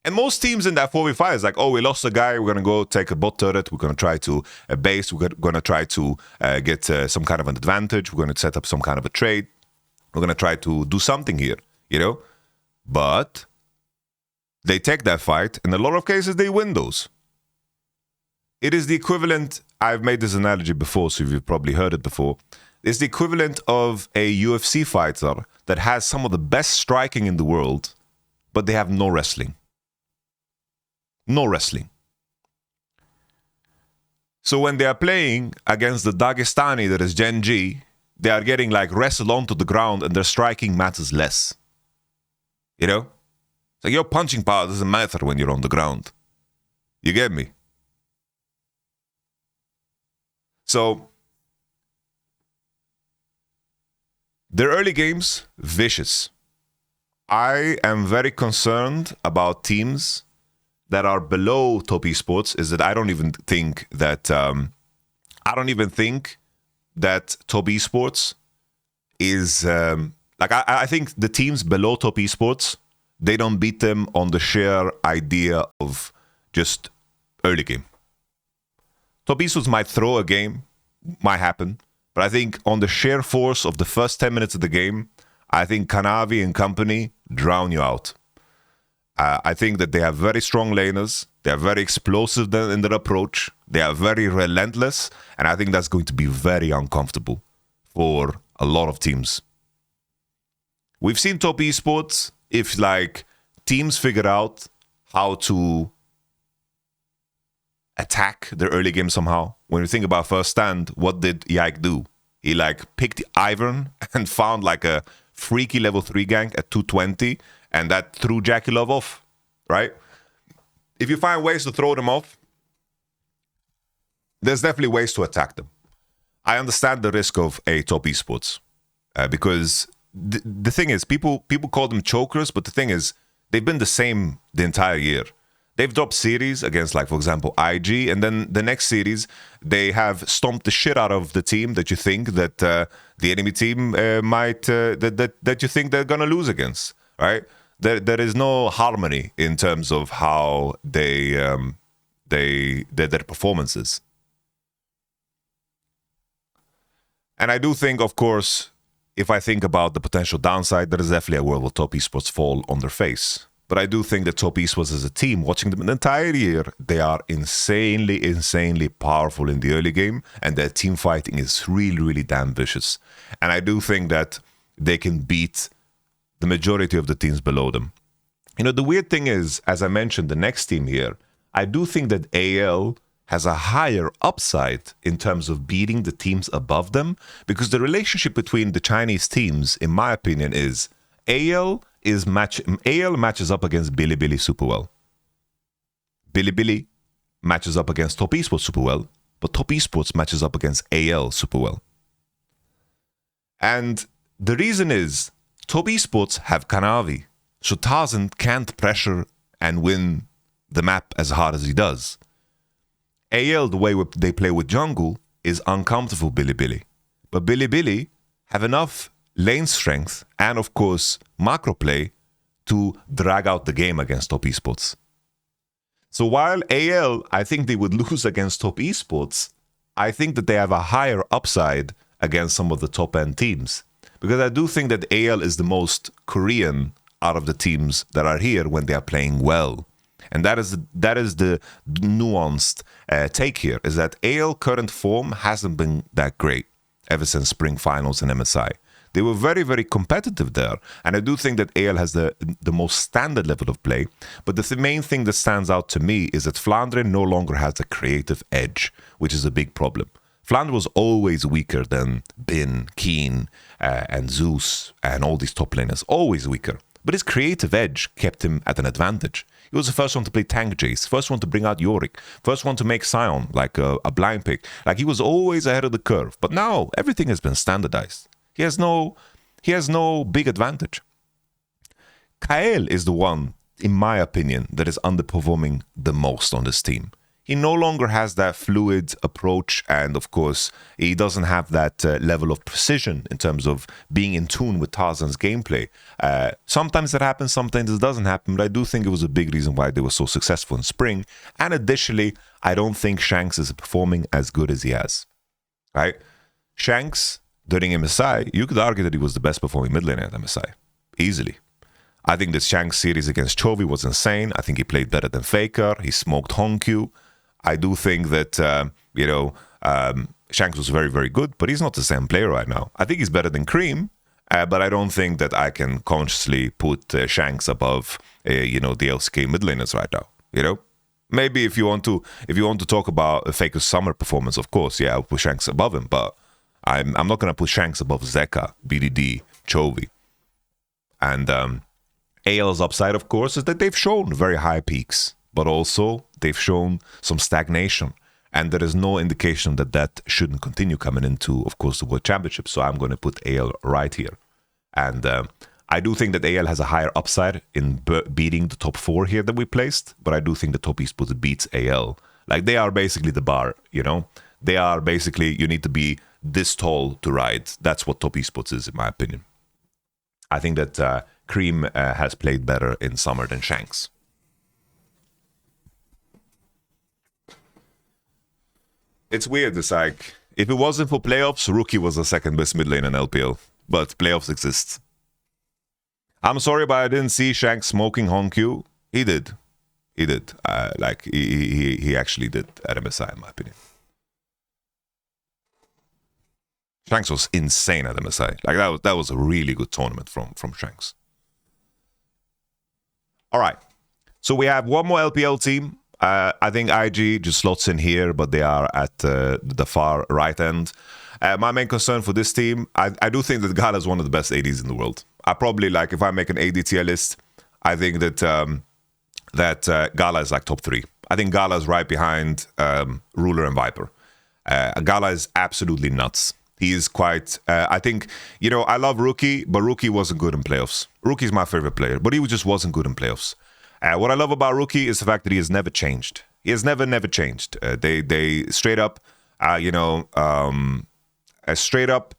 And most teams in that 4v5 is like, oh, we lost a guy, we're going to go take a bot turret, we're going to try to base, we're going to try to get some kind of an advantage, we're going to set up some kind of a trade, we're going to try to do something here, you know? But they take that fight, in a lot of cases, they win those. It is the equivalent, I've made this analogy before, so you've probably heard it before. It's the equivalent of a UFC fighter that has some of the best striking in the world, but they have no wrestling. No wrestling. So when they are playing against the Dagestani that is Gen G, they are getting like wrestled onto the ground and their striking matters less. You know? It's like your punching power doesn't matter when you're on the ground. You get me? So, their early games, vicious. I am very concerned about teams that are below top esports. Is that I don't even think that top esports is I think the teams below top esports, they don't beat them on the sheer idea of just early game. Top esports might throw a game, might happen, but I think on the sheer force of the first 10 minutes of the game, I think Kanavi and company drown you out. I think that they have very strong laners, they are very explosive in their approach, they are very relentless, and I think that's going to be very uncomfortable for a lot of teams. We've seen top esports, if like teams figure out how to attack their early game somehow. When you think about First Stand, what did Yike do? He like picked Ivern and found like a freaky level 3 gank at 220, and that threw Jackie Love off, right? If you find ways to throw them off, there's definitely ways to attack them. I understand the risk of a top esports because the thing is, people call them chokers, but the thing is, they've been the same the entire year. They've dropped series against, like, for example, IG, and then the next series, they have stomped the shit out of the team that you think that the enemy team that you think they're gonna lose against, right? There is no harmony in terms of how their performances. And I do think, of course, if I think about the potential downside, there is definitely a world where top esports fall on their face. But I do think that top esports as a team, watching them the entire year, they are insanely powerful in the early game, and their team fighting is really damn vicious. And I do think that they can beat the majority of the teams below them. You know, the weird thing is, as I mentioned, the next team here, I do think that AL has a higher upside in terms of beating the teams above them, because the relationship between the Chinese teams, in my opinion, is AL matches up against Bilibili super well. Bilibili matches up against top esports super well, but top esports matches up against AL super well. And the reason is, top esports have Kanavi, so Tarzan can't pressure and win the map as hard as he does. AL, the way they play with jungle, is uncomfortable Bilibili. But Bilibili have enough lane strength and, of course, macro play to drag out the game against top esports. So while AL, I think they would lose against top esports, I think that they have a higher upside against some of the top-end teams. Because I do think that AL is the most Korean out of the teams that are here when they are playing well. And that is the nuanced take here, is that AL current form hasn't been that great ever since Spring Finals and MSI. They were very, very competitive there. And I do think that AL has the most standard level of play. But the main thing that stands out to me is that Flandre no longer has a creative edge, which is a big problem. Flandre was always weaker than Bin, Keen, and Zeus, and all these top laners. Always weaker. But his creative edge kept him at an advantage. He was the first one to play tank Jace, first one to bring out Yorick, first one to make Sion, like a blind pick. Like, he was always ahead of the curve. But now, everything has been standardized. He has no big advantage. Kael is the one, in my opinion, that is underperforming the most on this team. He no longer has that fluid approach, and of course, he doesn't have that level of precision in terms of being in tune with Tarzan's gameplay. Sometimes that happens, sometimes it doesn't happen, but I do think it was a big reason why they were so successful in Spring. And additionally, I don't think Shanks is performing as good as he has. Right? Shanks, during MSI, you could argue that he was the best performing mid laner at MSI. Easily. I think the Shanks series against Chovy was insane. I think he played better than Faker. He smoked Honkyu. I do think that, Shanks was very, very good, but he's not the same player right now. I think he's better than Cream, but I don't think that I can consciously put Shanks above, the LCK mid laners right now, Maybe if you want to talk about Faker's summer performance, of course, yeah, I'll put Shanks above him, but I'm not going to put Shanks above Zeka, BDD, Chovy. And AL's upside, of course, is that they've shown very high peaks, but also they've shown some stagnation. And there is no indication that that shouldn't continue coming into, of course, the World Championship. So I'm going to put AL right here. And I do think that AL has a higher upside in beating the top 4 here that we placed. But I do think the top esports beats AL. Like, they are basically the bar, They are basically, you need to be this tall to ride. That's what top esports is, in my opinion. I think that Cream has played better in summer than Shanks. It's weird. It's like, if it wasn't for playoffs, Rookie was the second best mid lane in LPL. But playoffs exist. I'm sorry, but I didn't see Shanks smoking Honkyu. He did. He did. He actually did at MSI, in my opinion. Shanks was insane at MSI. Like, that was a really good tournament from Shanks. All right. So we have one more LPL team. I think IG just slots in here, but they are at the far right end. My main concern for this team, I do think that Gala is one of the best ADs in the world. I probably, if I make an AD tier list, I think that Gala is like top 3. I think Gala is right behind Ruler and Viper. Gala is absolutely nuts. He is quite, I think, I love Rookie, but Rookie wasn't good in playoffs. Rookie's my favorite player, but he just wasn't good in playoffs. What I love about Rookie is the fact that he has never changed. He has never changed. They straight up, straight up,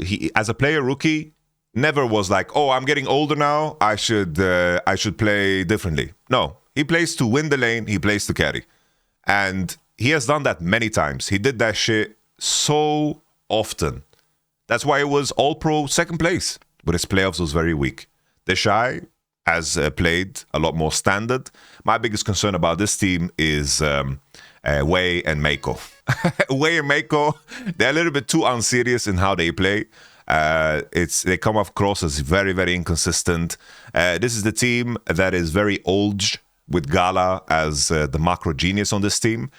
he, as a player, Rookie never was like, oh, I'm getting older now, I should play differently. No, he plays to win the lane, he plays to carry. And he has done that many times. He did that shit so often. That's why it was all-pro second place. But his playoffs was very weak. Deshai has played a lot more standard. My biggest concern about this team is Wei and Meiko. Wei and Meiko, they're a little bit too unserious in how they play. They come across as very, very inconsistent. This is the team that is very old, with Gala as the macro genius on this team.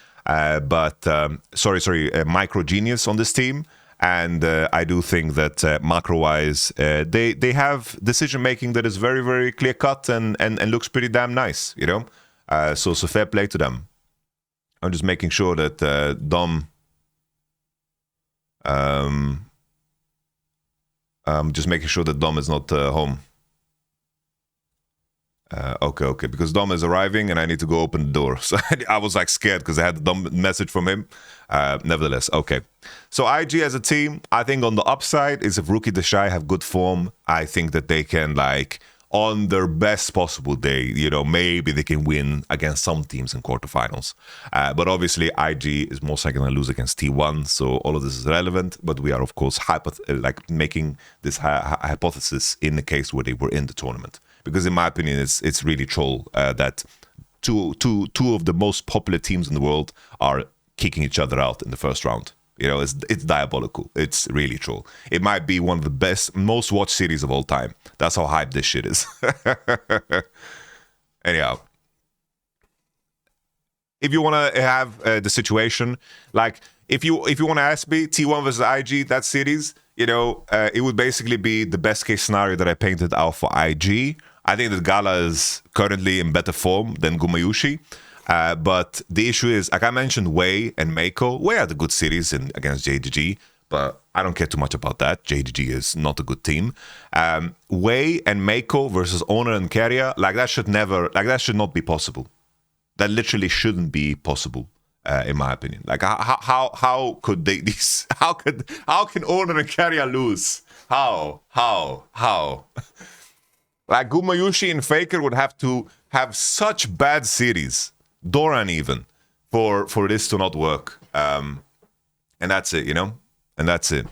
Micro genius on this team. And I do think that macro-wise, they have decision-making that is very, very clear-cut and looks pretty damn nice, So fair play to them. I'm just making sure that Dom... just making sure that Dom is not home. Okay, because Dom is arriving and I need to go open the door. So I was scared because I had the Dom message from him. Nevertheless, okay. So IG as a team, I think on the upside is if Rookie Deshai have good form, I think that they can, on their best possible day, maybe they can win against some teams in quarterfinals. But obviously, IG is most likely going to lose against T1, so all of this is relevant. But we are, of course, making this hypothesis in the case where they were in the tournament. Because in my opinion, it's really troll that two of the most popular teams in the world are kicking each other out in the first round. You know, it's diabolical. It's really troll. It might be one of the best, most watched series of all time. That's how hyped this shit is. Anyhow, if you want to have the situation, like if you want to ask me T1 versus IG, that series, you know, it would basically be the best case scenario that I painted out for IG. I think that Gala is currently in better form than Gumayushi. But the issue is, like I mentioned, Wei and Mako. Wei had a good series against JDG, but I don't care too much about that. JDG is not a good team. Wei and Mako versus Owner and Carrier, like that should not be possible. That literally shouldn't be possible, in my opinion. Like how could they these? How can Owner and Carrier lose? How? Like Gumayushi and Faker would have to have such bad series, Doran even, for this to not work. And that's it, you know? And that's it.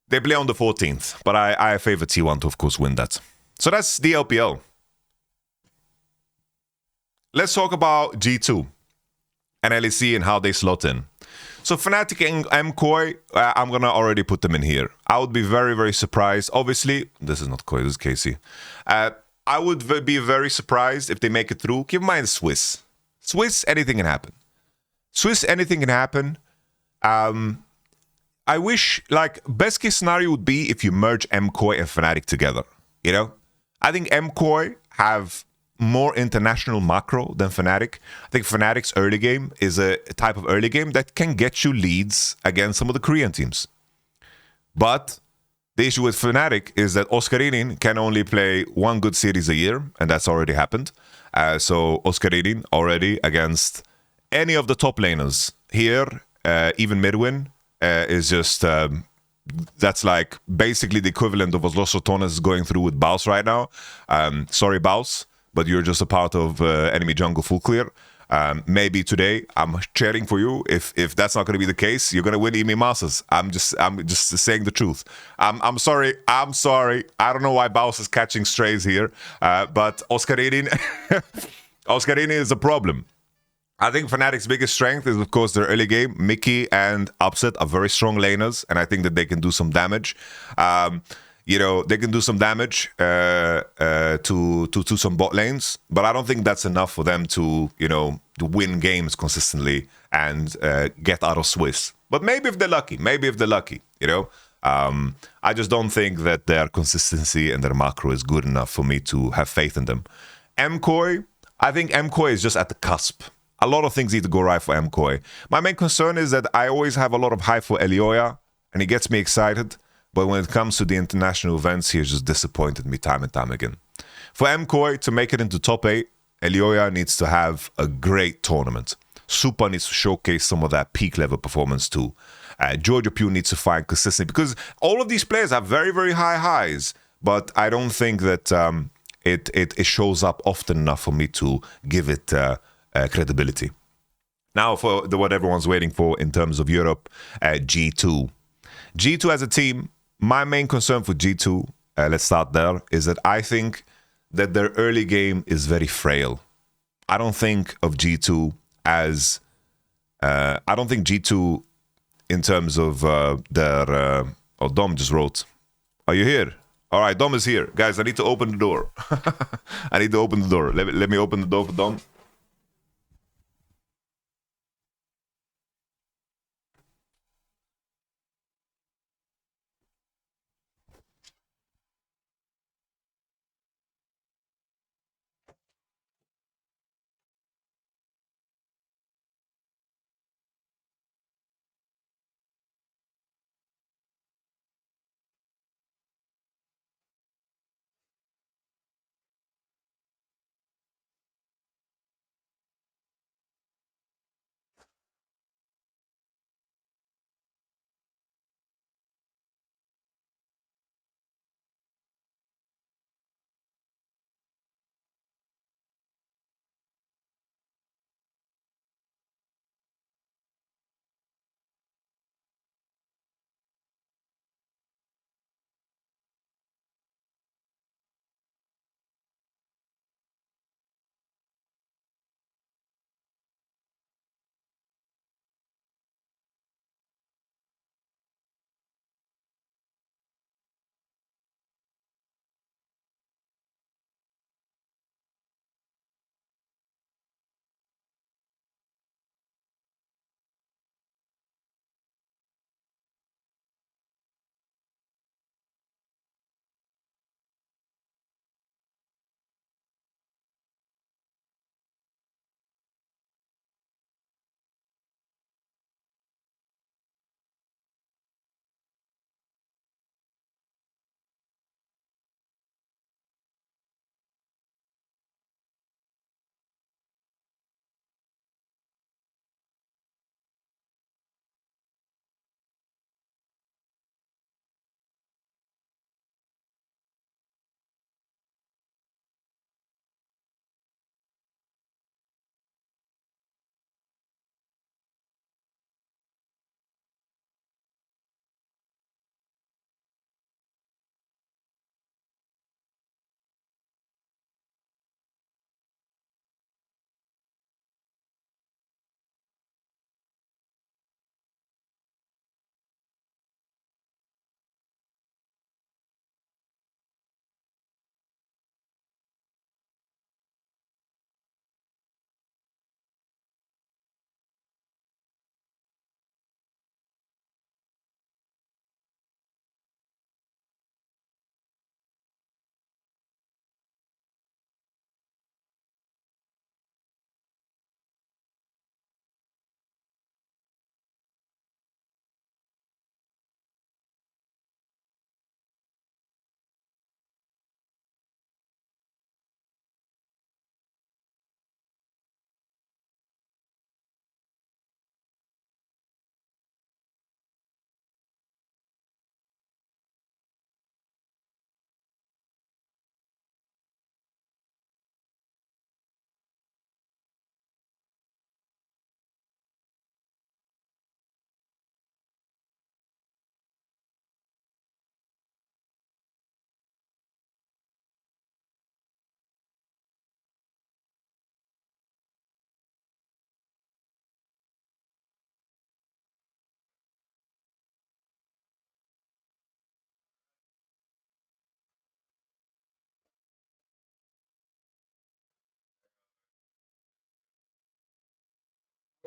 They play on the 14th, but I favor T1 to, of course, win that. So that's the LPL. Let's talk about G2 and LEC and how they slot in. So Fnatic and MKOI, I'm going to already put them in here. I would be very, very surprised. Obviously, this is not Koi, this is Casey. I would be very surprised if they make it through. Keep in mind Swiss. Swiss, anything can happen. Swiss, anything can happen. I wish, like, best case scenario would be if you merge MKOI and Fnatic together. You know? I think MKOI have more international macro than Fnatic. I think Fnatic's early game is a type of early game that can get you leads against some of the Korean teams. But the issue with Fnatic is that Oscarinin can only play one good series a year, and that's already happened. So Oscarinin already against any of the top laners here, even Midwin, is just... that's like basically the equivalent of what Los Rotones is going through with Baus right now. Sorry, Baus, but you're just a part of enemy jungle full clear. Maybe today I'm cheering for you. If that's not going to be the case, you're going to win EME Masters. I'm just saying the truth. I'm sorry. I don't know why Baus is catching strays here, but Oscarinin Oscarinin is a problem. I think Fnatic's biggest strength is, of course, their early game. Mickey and Upset are very strong laners, and I think that they can do some damage. You know, they can do some damage to some bot lanes, but I don't think that's enough for them to, you know, to win games consistently and get out of Swiss. But maybe if they're lucky, you know. I just don't think that their consistency and their macro is good enough for me to have faith in them. MKOI, I think MKOI is just at the cusp. A lot of things need to go right for MKOI. My main concern is that I always have a lot of hype for Elioya, and he gets me excited. But when it comes to the international events, he has just disappointed me time and time again. For MKOI to make it into top 8, Elioya needs to have a great tournament. Supa needs to showcase some of that peak level performance too. Giorgio Pugh needs to find consistency, because all of these players have very, very high highs, but I don't think that it shows up often enough for me to give it credibility. Now for what everyone's waiting for in terms of Europe, G2. G2 as a team, my main concern for G2, let's start there, is that I think that their early game is very frail. I don't think of G2 as... I don't think G2 in terms of their... oh, Dom just wrote. Are you here? All right, Dom is here. Guys, I need to open the door. I need to open the door. Let me open the door for Dom.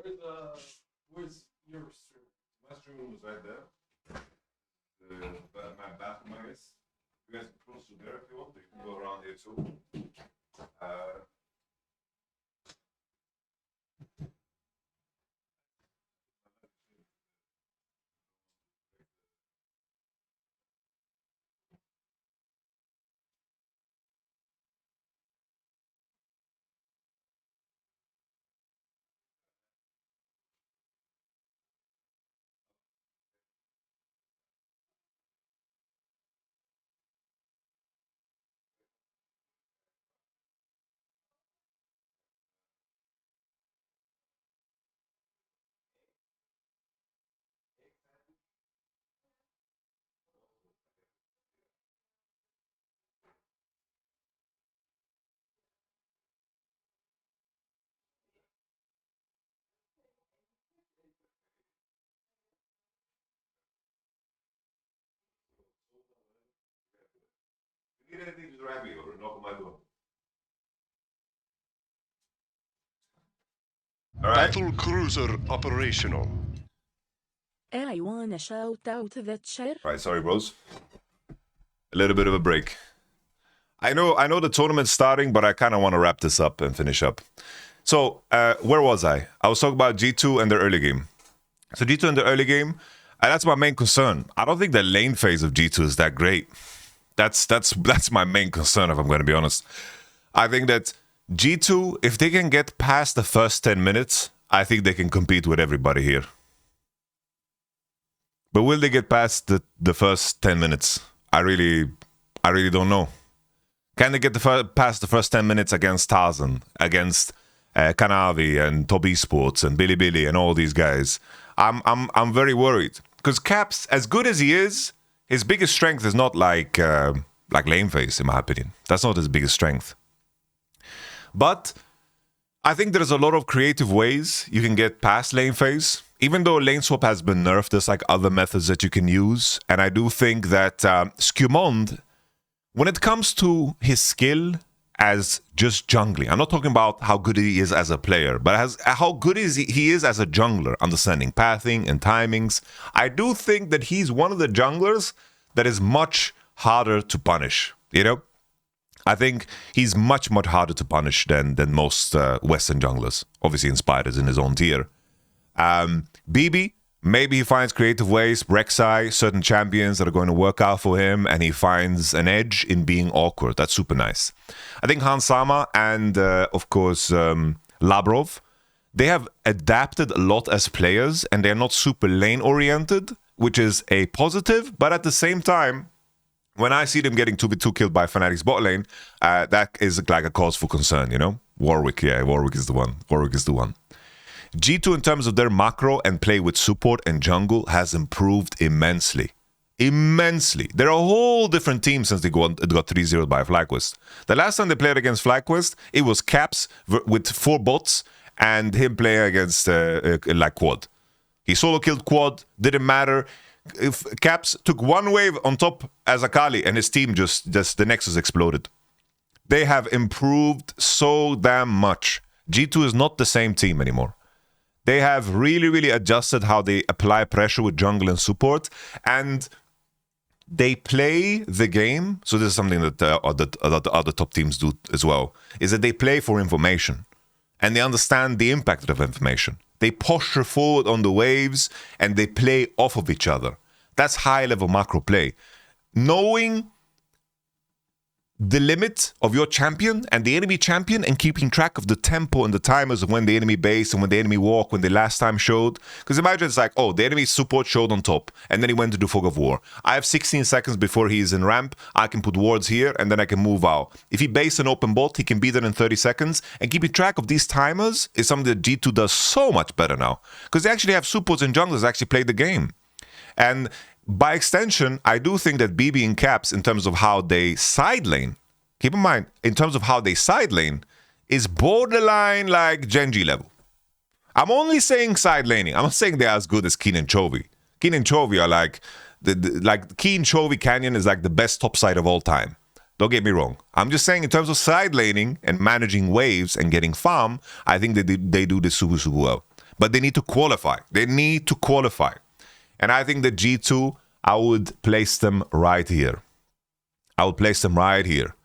Where's your restroom? My restroom was right there. My bathroom, I guess. You guys can close to there if you want. You can go around here too. If you need anything, just grab me or knock on my door. All right. Battle cruiser operational. I wanna shout out that share. All right, sorry, bros. A little bit of a break. I know the tournament's starting, but I kind of want to wrap this up and finish up. So, where was I? I was talking about G2 and their early game. So G2 in the early game, that's my main concern. I don't think the lane phase of G2 is that great. That's my main concern, if I'm going to be honest. I think that G2, if they can get past the first 10 minutes, I think they can compete with everybody here. But will they get past the first 10 minutes? I really don't know. Can they get past the first 10 minutes against Tarzan, against Kanavi and Top Esports and Billy and all these guys? I'm very worried because Caps, as good as he is, his biggest strength is not like lane phase, in my opinion. That's not his biggest strength. But I think there's a lot of creative ways you can get past lane phase. Even though lane swap has been nerfed, there's like other methods that you can use. And I do think that Skewmond, when it comes to his skill as just jungling, I'm not talking about how good he is as a player, but how good he is as a jungler, understanding pathing and timings. I do think that he's one of the junglers that is much harder to punish, you know? I think he's much harder to punish than most Western junglers. Obviously, Inspired in his own tier. BB, maybe he finds creative ways. Rek'Sai, certain champions that are going to work out for him, and he finds an edge in being awkward. That's super nice. I think Hansama and, of course, Labrov, they have adapted a lot as players, and they're not super lane-oriented, which is a positive, but at the same time, when I see them getting 2v2 killed by Fnatic's bot lane, that is like a cause for concern, you know? Warwick is the one. G2, in terms of their macro and play with support and jungle, has improved immensely. They're a whole different team since they got 3-0 by FlyQuest. The last time they played against FlyQuest, it was Caps with 4 bots and him playing against like Quad. He solo killed Quad, didn't matter. If Caps took one wave on top as Akali and his team just the Nexus exploded. They have improved so damn much. G2 is not the same team anymore. They have really adjusted how they apply pressure with jungle and support, and they play the game. So this is something that the other top teams do as well, is that they play for information and they understand the impact of information. They posture forward on the waves and they play off of each other. That's high-level macro play. Knowing the limit of your champion and the enemy champion and keeping track of the tempo and the timers of when the enemy base and when the enemy walk, when they last time showed. Because imagine it's like, oh, the enemy support showed on top and then he went to do Fog of War. I have 16 seconds before he is in ramp. I can put wards here and then I can move out. If he base an open bot, he can be there in 30 seconds. And keeping track of these timers is something that G2 does so much better now. Because they actually have supports and junglers that actually play the game. And by extension, I do think that BB and Caps, in terms of how they side lane, keep in mind, in terms of how they side lane, is borderline like Genji level. I'm only saying side laning. I'm not saying they're as good as Keen and Chovy. Keen and Chovy are like, Keen Chovy Canyon is like the best top side of all time. Don't get me wrong. I'm just saying in terms of side laning and managing waves and getting farm, I think they do this super well. but they need to qualify. They need to qualify. And I think that G2, I would place them right here. I would place them right here.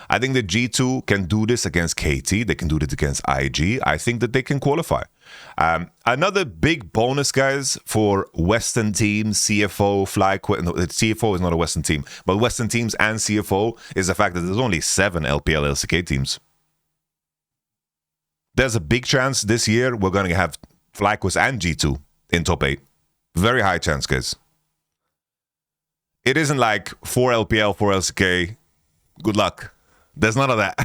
I think that G2 can do this against KT. They can do this against IG. I think that they can qualify. Another big bonus, guys, for Western teams, CFO, FlyQuest. No, CFO is not a Western team, but Western teams and CFO is the fact that there's only 7 LPL LCK teams. There's a big chance this year we're going to have FlyQuest and G2 in top 8. Very high chance, guys. It isn't like 4 LPL, 4 LCK. Good luck. There's none of that.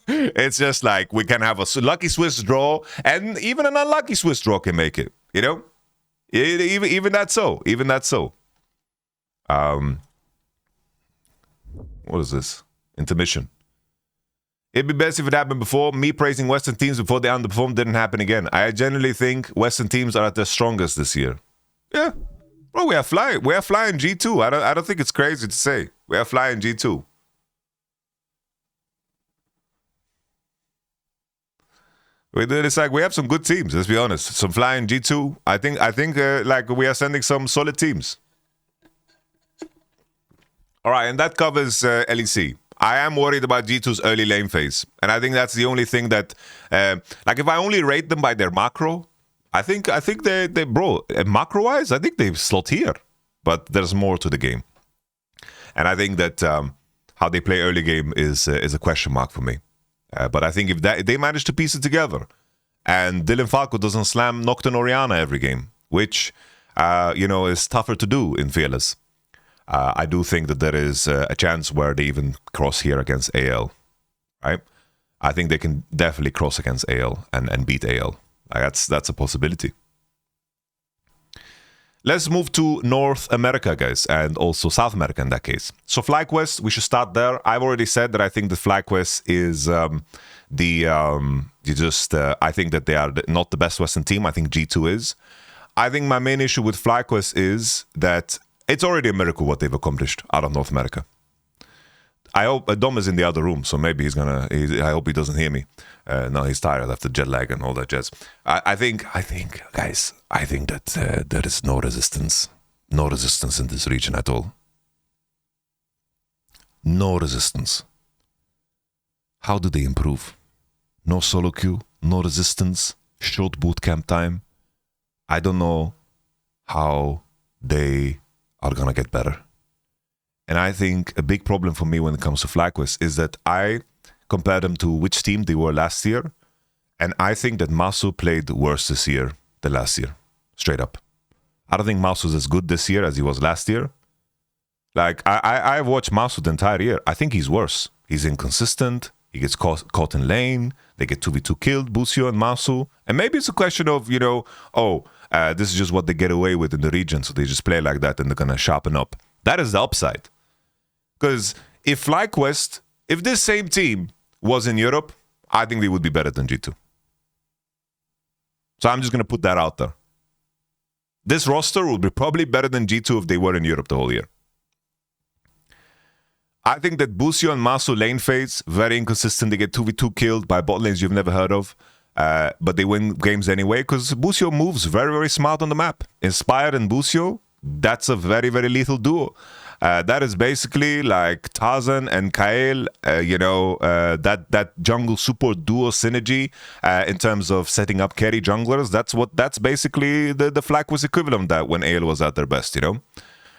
It's just like we can have a lucky Swiss draw, and even an unlucky Swiss draw can make it. You know, even that so. Even that so. What is this? Intermission. It'd be best if it happened before. Me praising Western teams before they underperformed didn't happen again. I generally think Western teams are at their strongest this year. Yeah. Well, we are flying G2. I don't think it's crazy to say. We are flying G2. It's like we have some good teams, let's be honest. Some flying G2. I think like we are sending some solid teams. All right, and that covers LEC. I am worried about G2's early lane phase. And I think that's the only thing that, like if I only rate them by their macro, I think they bro, macro-wise, I think they slot here. But there's more to the game. And I think that how they play early game is a question mark for me. But I think if they manage to piece it together, and Dylan Falco doesn't slam Nocturne Oriana every game, which is tougher to do in Fearless, I do think that there is a chance where they even cross here against AL, right? I think they can definitely cross against AL and beat AL. That's a possibility. Let's move to North America, guys, and also South America in that case. So FlyQuest, we should start there. I've already said that I think that FlyQuest is I think that they are not the best Western team. I think G2 is. I think my main issue with FlyQuest is that it's already a miracle what they've accomplished out of North America. I hope Dom is in the other room, so maybe I hope he doesn't hear me. No, he's tired after jet lag and all that jazz. I think, guys, that there is no resistance in this region at all. No resistance. How do they improve? No solo queue, no resistance, short bootcamp time. I don't know how they are gonna get better. And I think a big problem for me when it comes to FlyQuest is that I compare them to which team they were last year. And I think that Masu played worse this year than last year. Straight up. I don't think Masu is as good this year as he was last year. Like, I've watched Masu the entire year. I think he's worse. He's inconsistent. He gets caught in lane. They get 2v2 killed, Busio and Masu. And maybe it's a question of, this is just what they get away with in the region. So they just play like that and they're going to sharpen up. That is the upside. Because if FlyQuest, if this same team was in Europe, I think they would be better than G2. So I'm just going to put that out there. This roster would be probably better than G2 if they were in Europe the whole year. I think that Busio and Masu lane phase, very inconsistent. They get 2v2 killed by bot lanes you've never heard of. But they win games anyway because Busio moves very, very smart on the map. Inspired and Busio, that's a very, very lethal duo. That is basically like Tarzan and Kael, that jungle support duo synergy in terms of setting up carry junglers. That's basically the FlyQuest equivalent of that when AL was at their best,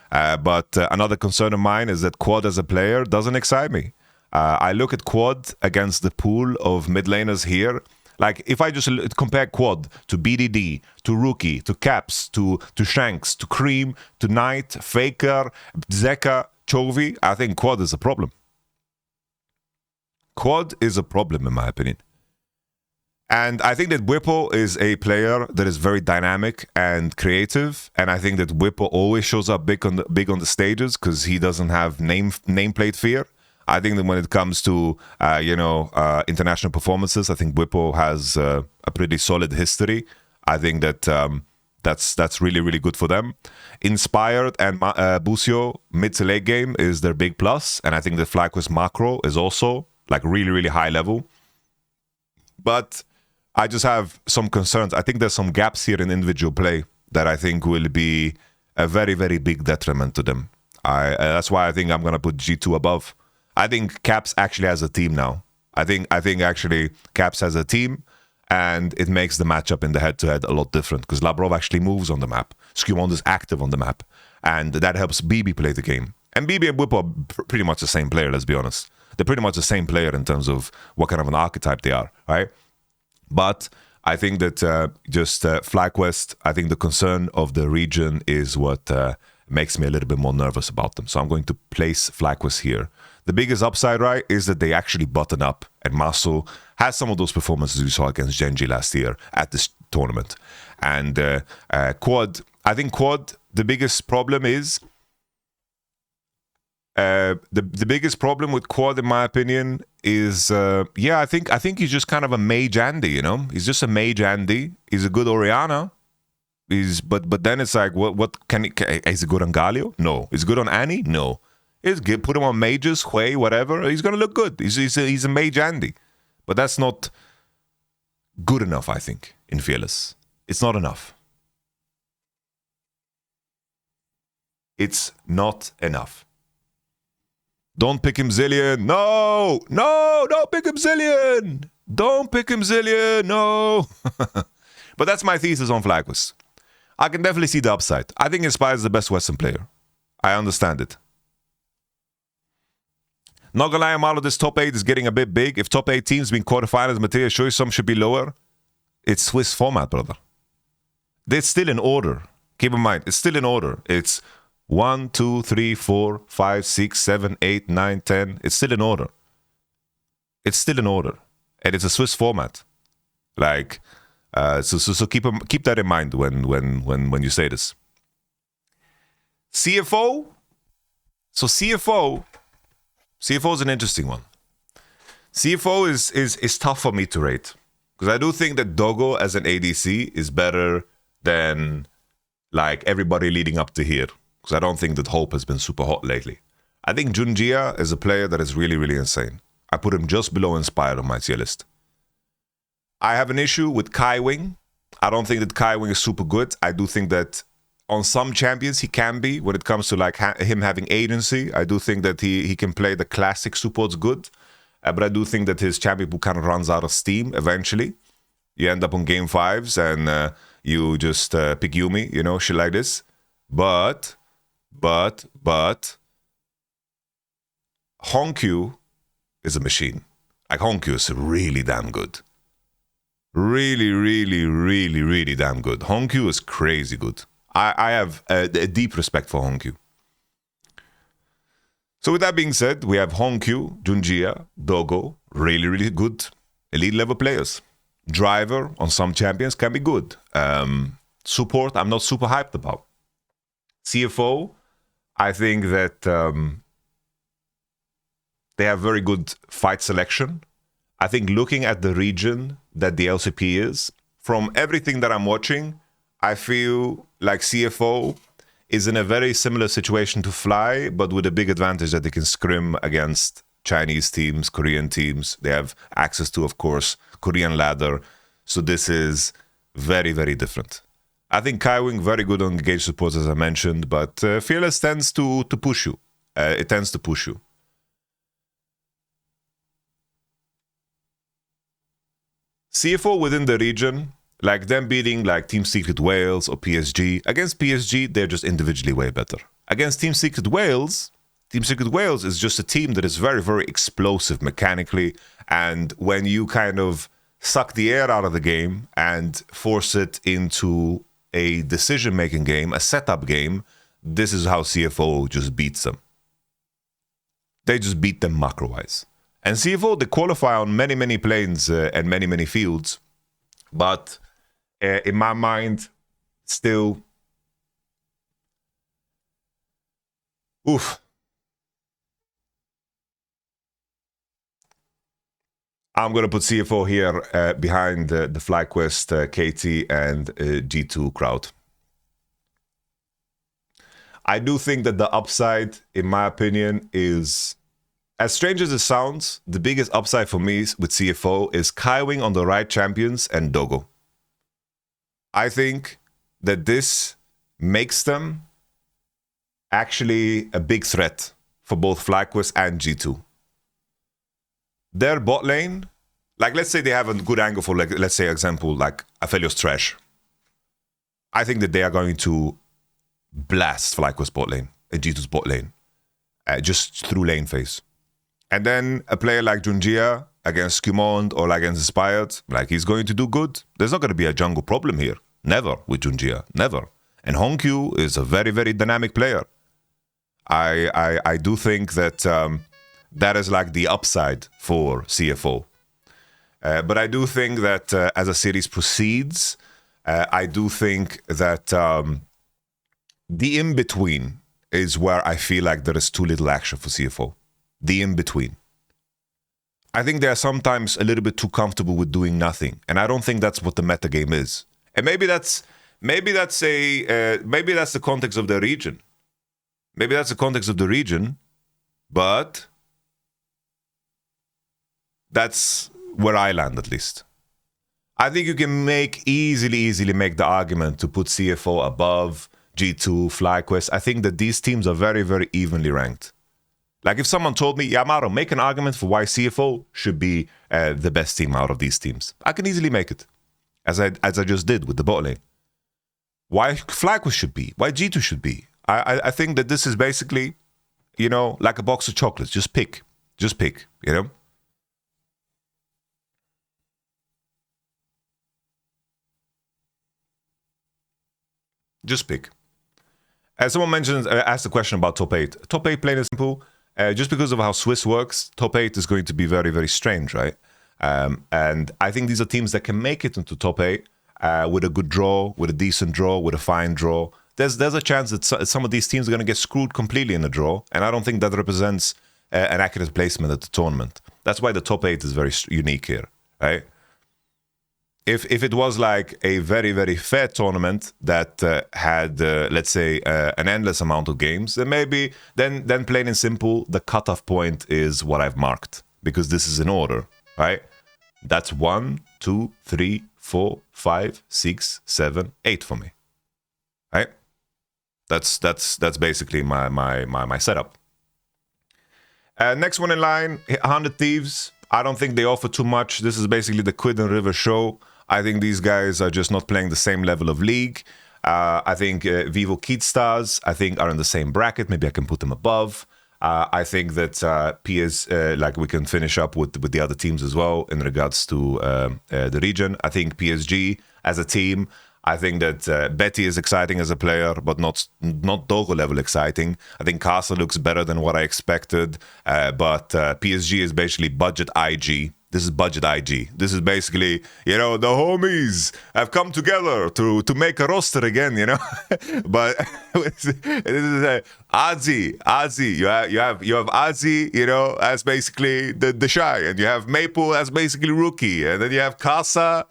But another concern of mine is that Quad as a player doesn't excite me. I look at Quad against the pool of mid laners here. Like, if I just compare Quad to BDD, to Rookie, to Caps, to Shanks, to Cream, to Knight, Faker, Zeka, Chovy, I think Quad is a problem. Quad is a problem, in my opinion. And I think that Whippo is a player that is very dynamic and creative. And I think that Whippo always shows up big on the stages because he doesn't have nameplate fear. I think that when it comes to, international performances, I think Whippo has a pretty solid history. I think that that's really, really good for them. Inspired and Busio, mid to late game, is their big plus. And I think the FlyQuest macro is also like really, really high level. But I just have some concerns. I think there's some gaps here in individual play that I think will be a very, very big detriment to them. That's why I think I'm gonna put G2 above. I think Caps actually has a team now. I think actually Caps has a team, and it makes the matchup in the head-to-head a lot different because Labrov actually moves on the map. Skewmond is active on the map, and that helps BB play the game. And BB and Whip are pretty much the same player, let's be honest. They're pretty much the same player in terms of what kind of an archetype they are, right? But I think that FlyQuest, I think the concern of the region is what makes me a little bit more nervous about them. So I'm going to place FlyQuest here. The biggest upside, right, is that they actually button up, and Maso has some of those performances we saw against Genji last year at this tournament. And Quad, I think Quad, the biggest problem is the biggest problem with Quad, in my opinion, is I think he's just kind of a mage Andy, you know. He's just a mage Andy. He's a good Orianna. But then it's like, what can he? Is he good on Galio? No. Is he good on Annie? No. Is good. Put him on mages, Hui, whatever. He's gonna look good. He's a mage Andy, but that's not good enough. I think in Fearless, it's not enough. It's not enough. Don't pick him Zillion. No, don't pick him Zillion. Don't pick him Zillion. No. But that's my thesis on FlyQuest. I can definitely see the upside. I think Inspire is the best Western player. I understand it. Not gonna lie, Amalo, this top 8 is getting a bit big. If top 8 teams being quarterfinals, Matthias shows some should be lower. It's Swiss format, brother. It's still in order. Keep in mind, it's still in order. It's 1, 2, 3, 4, 5, 6, 7, 8, 9, 10. It's still in order. It's still in order. And it's a Swiss format. Like, so keep that in mind when you say this. CFO? So CFO is an interesting one. CFO is tough for me to rate. Because I do think that Dogo as an ADC is better than like everybody leading up to here. Because I don't think that Hope has been super hot lately. I think Junjia is a player that is really, really insane. I put him just below Inspired on my tier list. I have an issue with Kai Wing. I don't think that Kai Wing is super good. I do think that on some champions he can be when it comes to like him having agency. I do think that he can play the classic supports good. But I do think that his champion pool kind of runs out of steam eventually. You end up on game 5s and you just pick Yumi, you know, shit like this. But Honkyu is a machine. Like Honkyu is really damn good. Really, really, really, really damn good. Honkyu is crazy good. I have a deep respect for Honkyu. So with that being said, we have Honkyu, Junjia, Dogo, really, really good elite level players. Driver on some champions can be good. Support, I'm not super hyped about. CFO, I think that they have very good fight selection. I think looking at the region that the LCP is, from everything that I'm watching, I feel like CFO is in a very similar situation to Fly, but with a big advantage that they can scrim against Chinese teams, Korean teams. They have access to, of course, Korean ladder. So this is very, very different. I think Kaiwing, very good on engage support, as I mentioned, but Fearless tends to push you. It tends to push you. CFO within the region, like them beating like Team Secret Wales or PSG. Against PSG, they're just individually way better. Against Team Secret Wales is just a team that is very, very explosive mechanically. And when you kind of suck the air out of the game and force it into a decision-making game, a setup game, this is how CFO just beats them. They just beat them macro-wise. And CFO, they qualify on many, many planes and many, many fields. But in my mind, still, oof. I'm going to put CFO here behind the FlyQuest, KT, and G2 crowd. I do think that the upside, in my opinion, is As strange as it sounds, the biggest upside for me with CFO is Kaiwing on the right champions and Dogo. I think that this makes them actually a big threat for both FlyQuest and G2. Their bot lane, like let's say they have a good angle for, like, let's say example, like Aphelios Trash. I think that they are going to blast FlyQuest bot lane and G2's bot lane just through lane phase. And then a player like Junjia against Skimond or like against Inspired, like he's going to do good. There's not going to be a jungle problem here. Never with Junjia. Never. And Honkyu is a very, very dynamic player. I do think that that is like the upside for CFO. But I do think that as a series proceeds, I do think that the in-between is where I feel like there is too little action for CFO. The in-between. I think they are sometimes a little bit too comfortable with doing nothing. And I don't think that's what the metagame is. And maybe that's the context of the region. Maybe that's the context of the region, but that's where I land at least. I think you can easily make the argument to put CFO above G2, FlyQuest. I think that these teams are very, very evenly ranked. Like if someone told me, Yamato, make an argument for why CFO should be the best team out of these teams, I can easily make it, as I just did with the bot lane. Why FlyQuest should be, why G2 should be. I think that this is basically, you know, like a box of chocolates. Just pick, you know. Just pick. As someone mentioned, asked a question about top 8. Top 8 plain and simple. Just because of how Swiss works, top 8 is going to be very, very strange, right? And I think these are teams that can make it into top 8 with a good draw, with a decent draw, with a fine draw. There's a chance that some of these teams are going to get screwed completely in the draw, and I don't think that represents an accurate placement at the tournament. That's why the top 8 is very unique here, right? If it was like a very, very fair tournament that had, let's say, an endless amount of games, then maybe, then plain and simple, the cutoff point is what I've marked. Because this is in order, right? That's 1, 2, 3, 4, 5, 6, 7, 8 for me, right? That's basically my setup. Next one in line, 100 Thieves. I don't think they offer too much. This is basically the Quid and River show. I think these guys are just not playing the same level of league. I think Vivo Keatstars, I think, are in the same bracket. Maybe I can put them above. I think that PS, like we can finish up with the other teams as well in regards to the region. I think PSG as a team, I think that Betty is exciting as a player, but not Dogo level exciting. I think Castle looks better than what I expected, but PSG is basically budget IG. This is budget IG. This is basically, you know, the homies have come together to make a roster again, you know. But this is Ozzy. You have Ozzy, you know, as basically the shy, and you have Maple as basically rookie, and then you have Casa.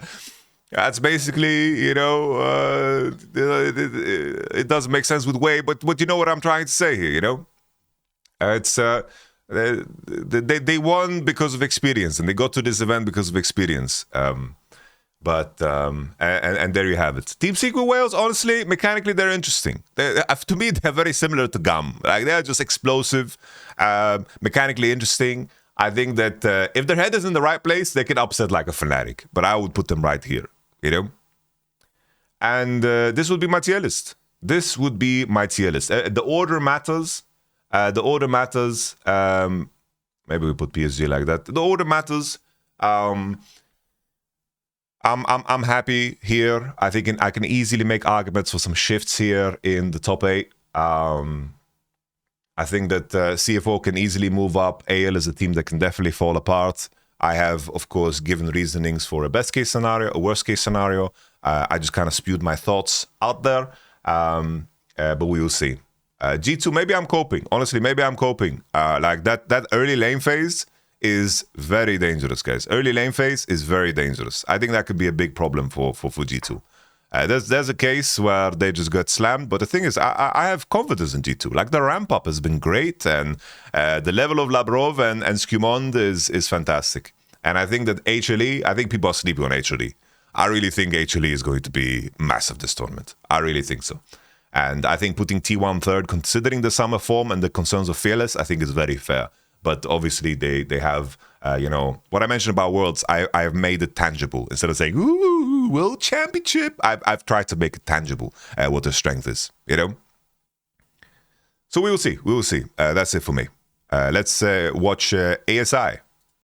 That's basically, you know, it doesn't make sense with Way, but you know what I'm trying to say here, you know. It's they won because of experience, and they got to this event because of experience. And there you have it. Team Secret Whales, honestly, mechanically they're interesting. To me, they're very similar to Gum. Like they're just explosive, mechanically interesting. I think that if their head is in the right place, they can upset like a Fnatic. But I would put them right here, you know. And this would be my tier list. This would be my tier list. The order matters. The order matters. Maybe we put PSG like that. The order matters. I'm happy here. I think I can easily make arguments for some shifts here in the top 8. I think that CFO can easily move up. AL is a team that can definitely fall apart. I have, of course, given reasonings for a best case scenario, a worst case scenario. I just kind of spewed my thoughts out there. But we will see. G2, maybe I'm coping. Honestly, maybe I'm coping. Like that early lane phase is very dangerous, guys. Early lane phase is very dangerous. I think that could be a big problem for G2. There's a case where they just got slammed, but the thing is, I have confidence in G2. Like, the ramp up has been great, and the level of Labrov and Scumond is fantastic. And I think that HLE, I think people are sleeping on HLE. I really think HLE is going to be massive this tournament. I really think so. And I think putting T1 third, considering the summer form and the concerns of Fearless, I think is very fair. But obviously they have, what I mentioned about Worlds, I have made it tangible. Instead of saying, ooh, World Championship, I've tried to make it tangible what their strength is, So we will see. That's it for me. Let's watch ASI.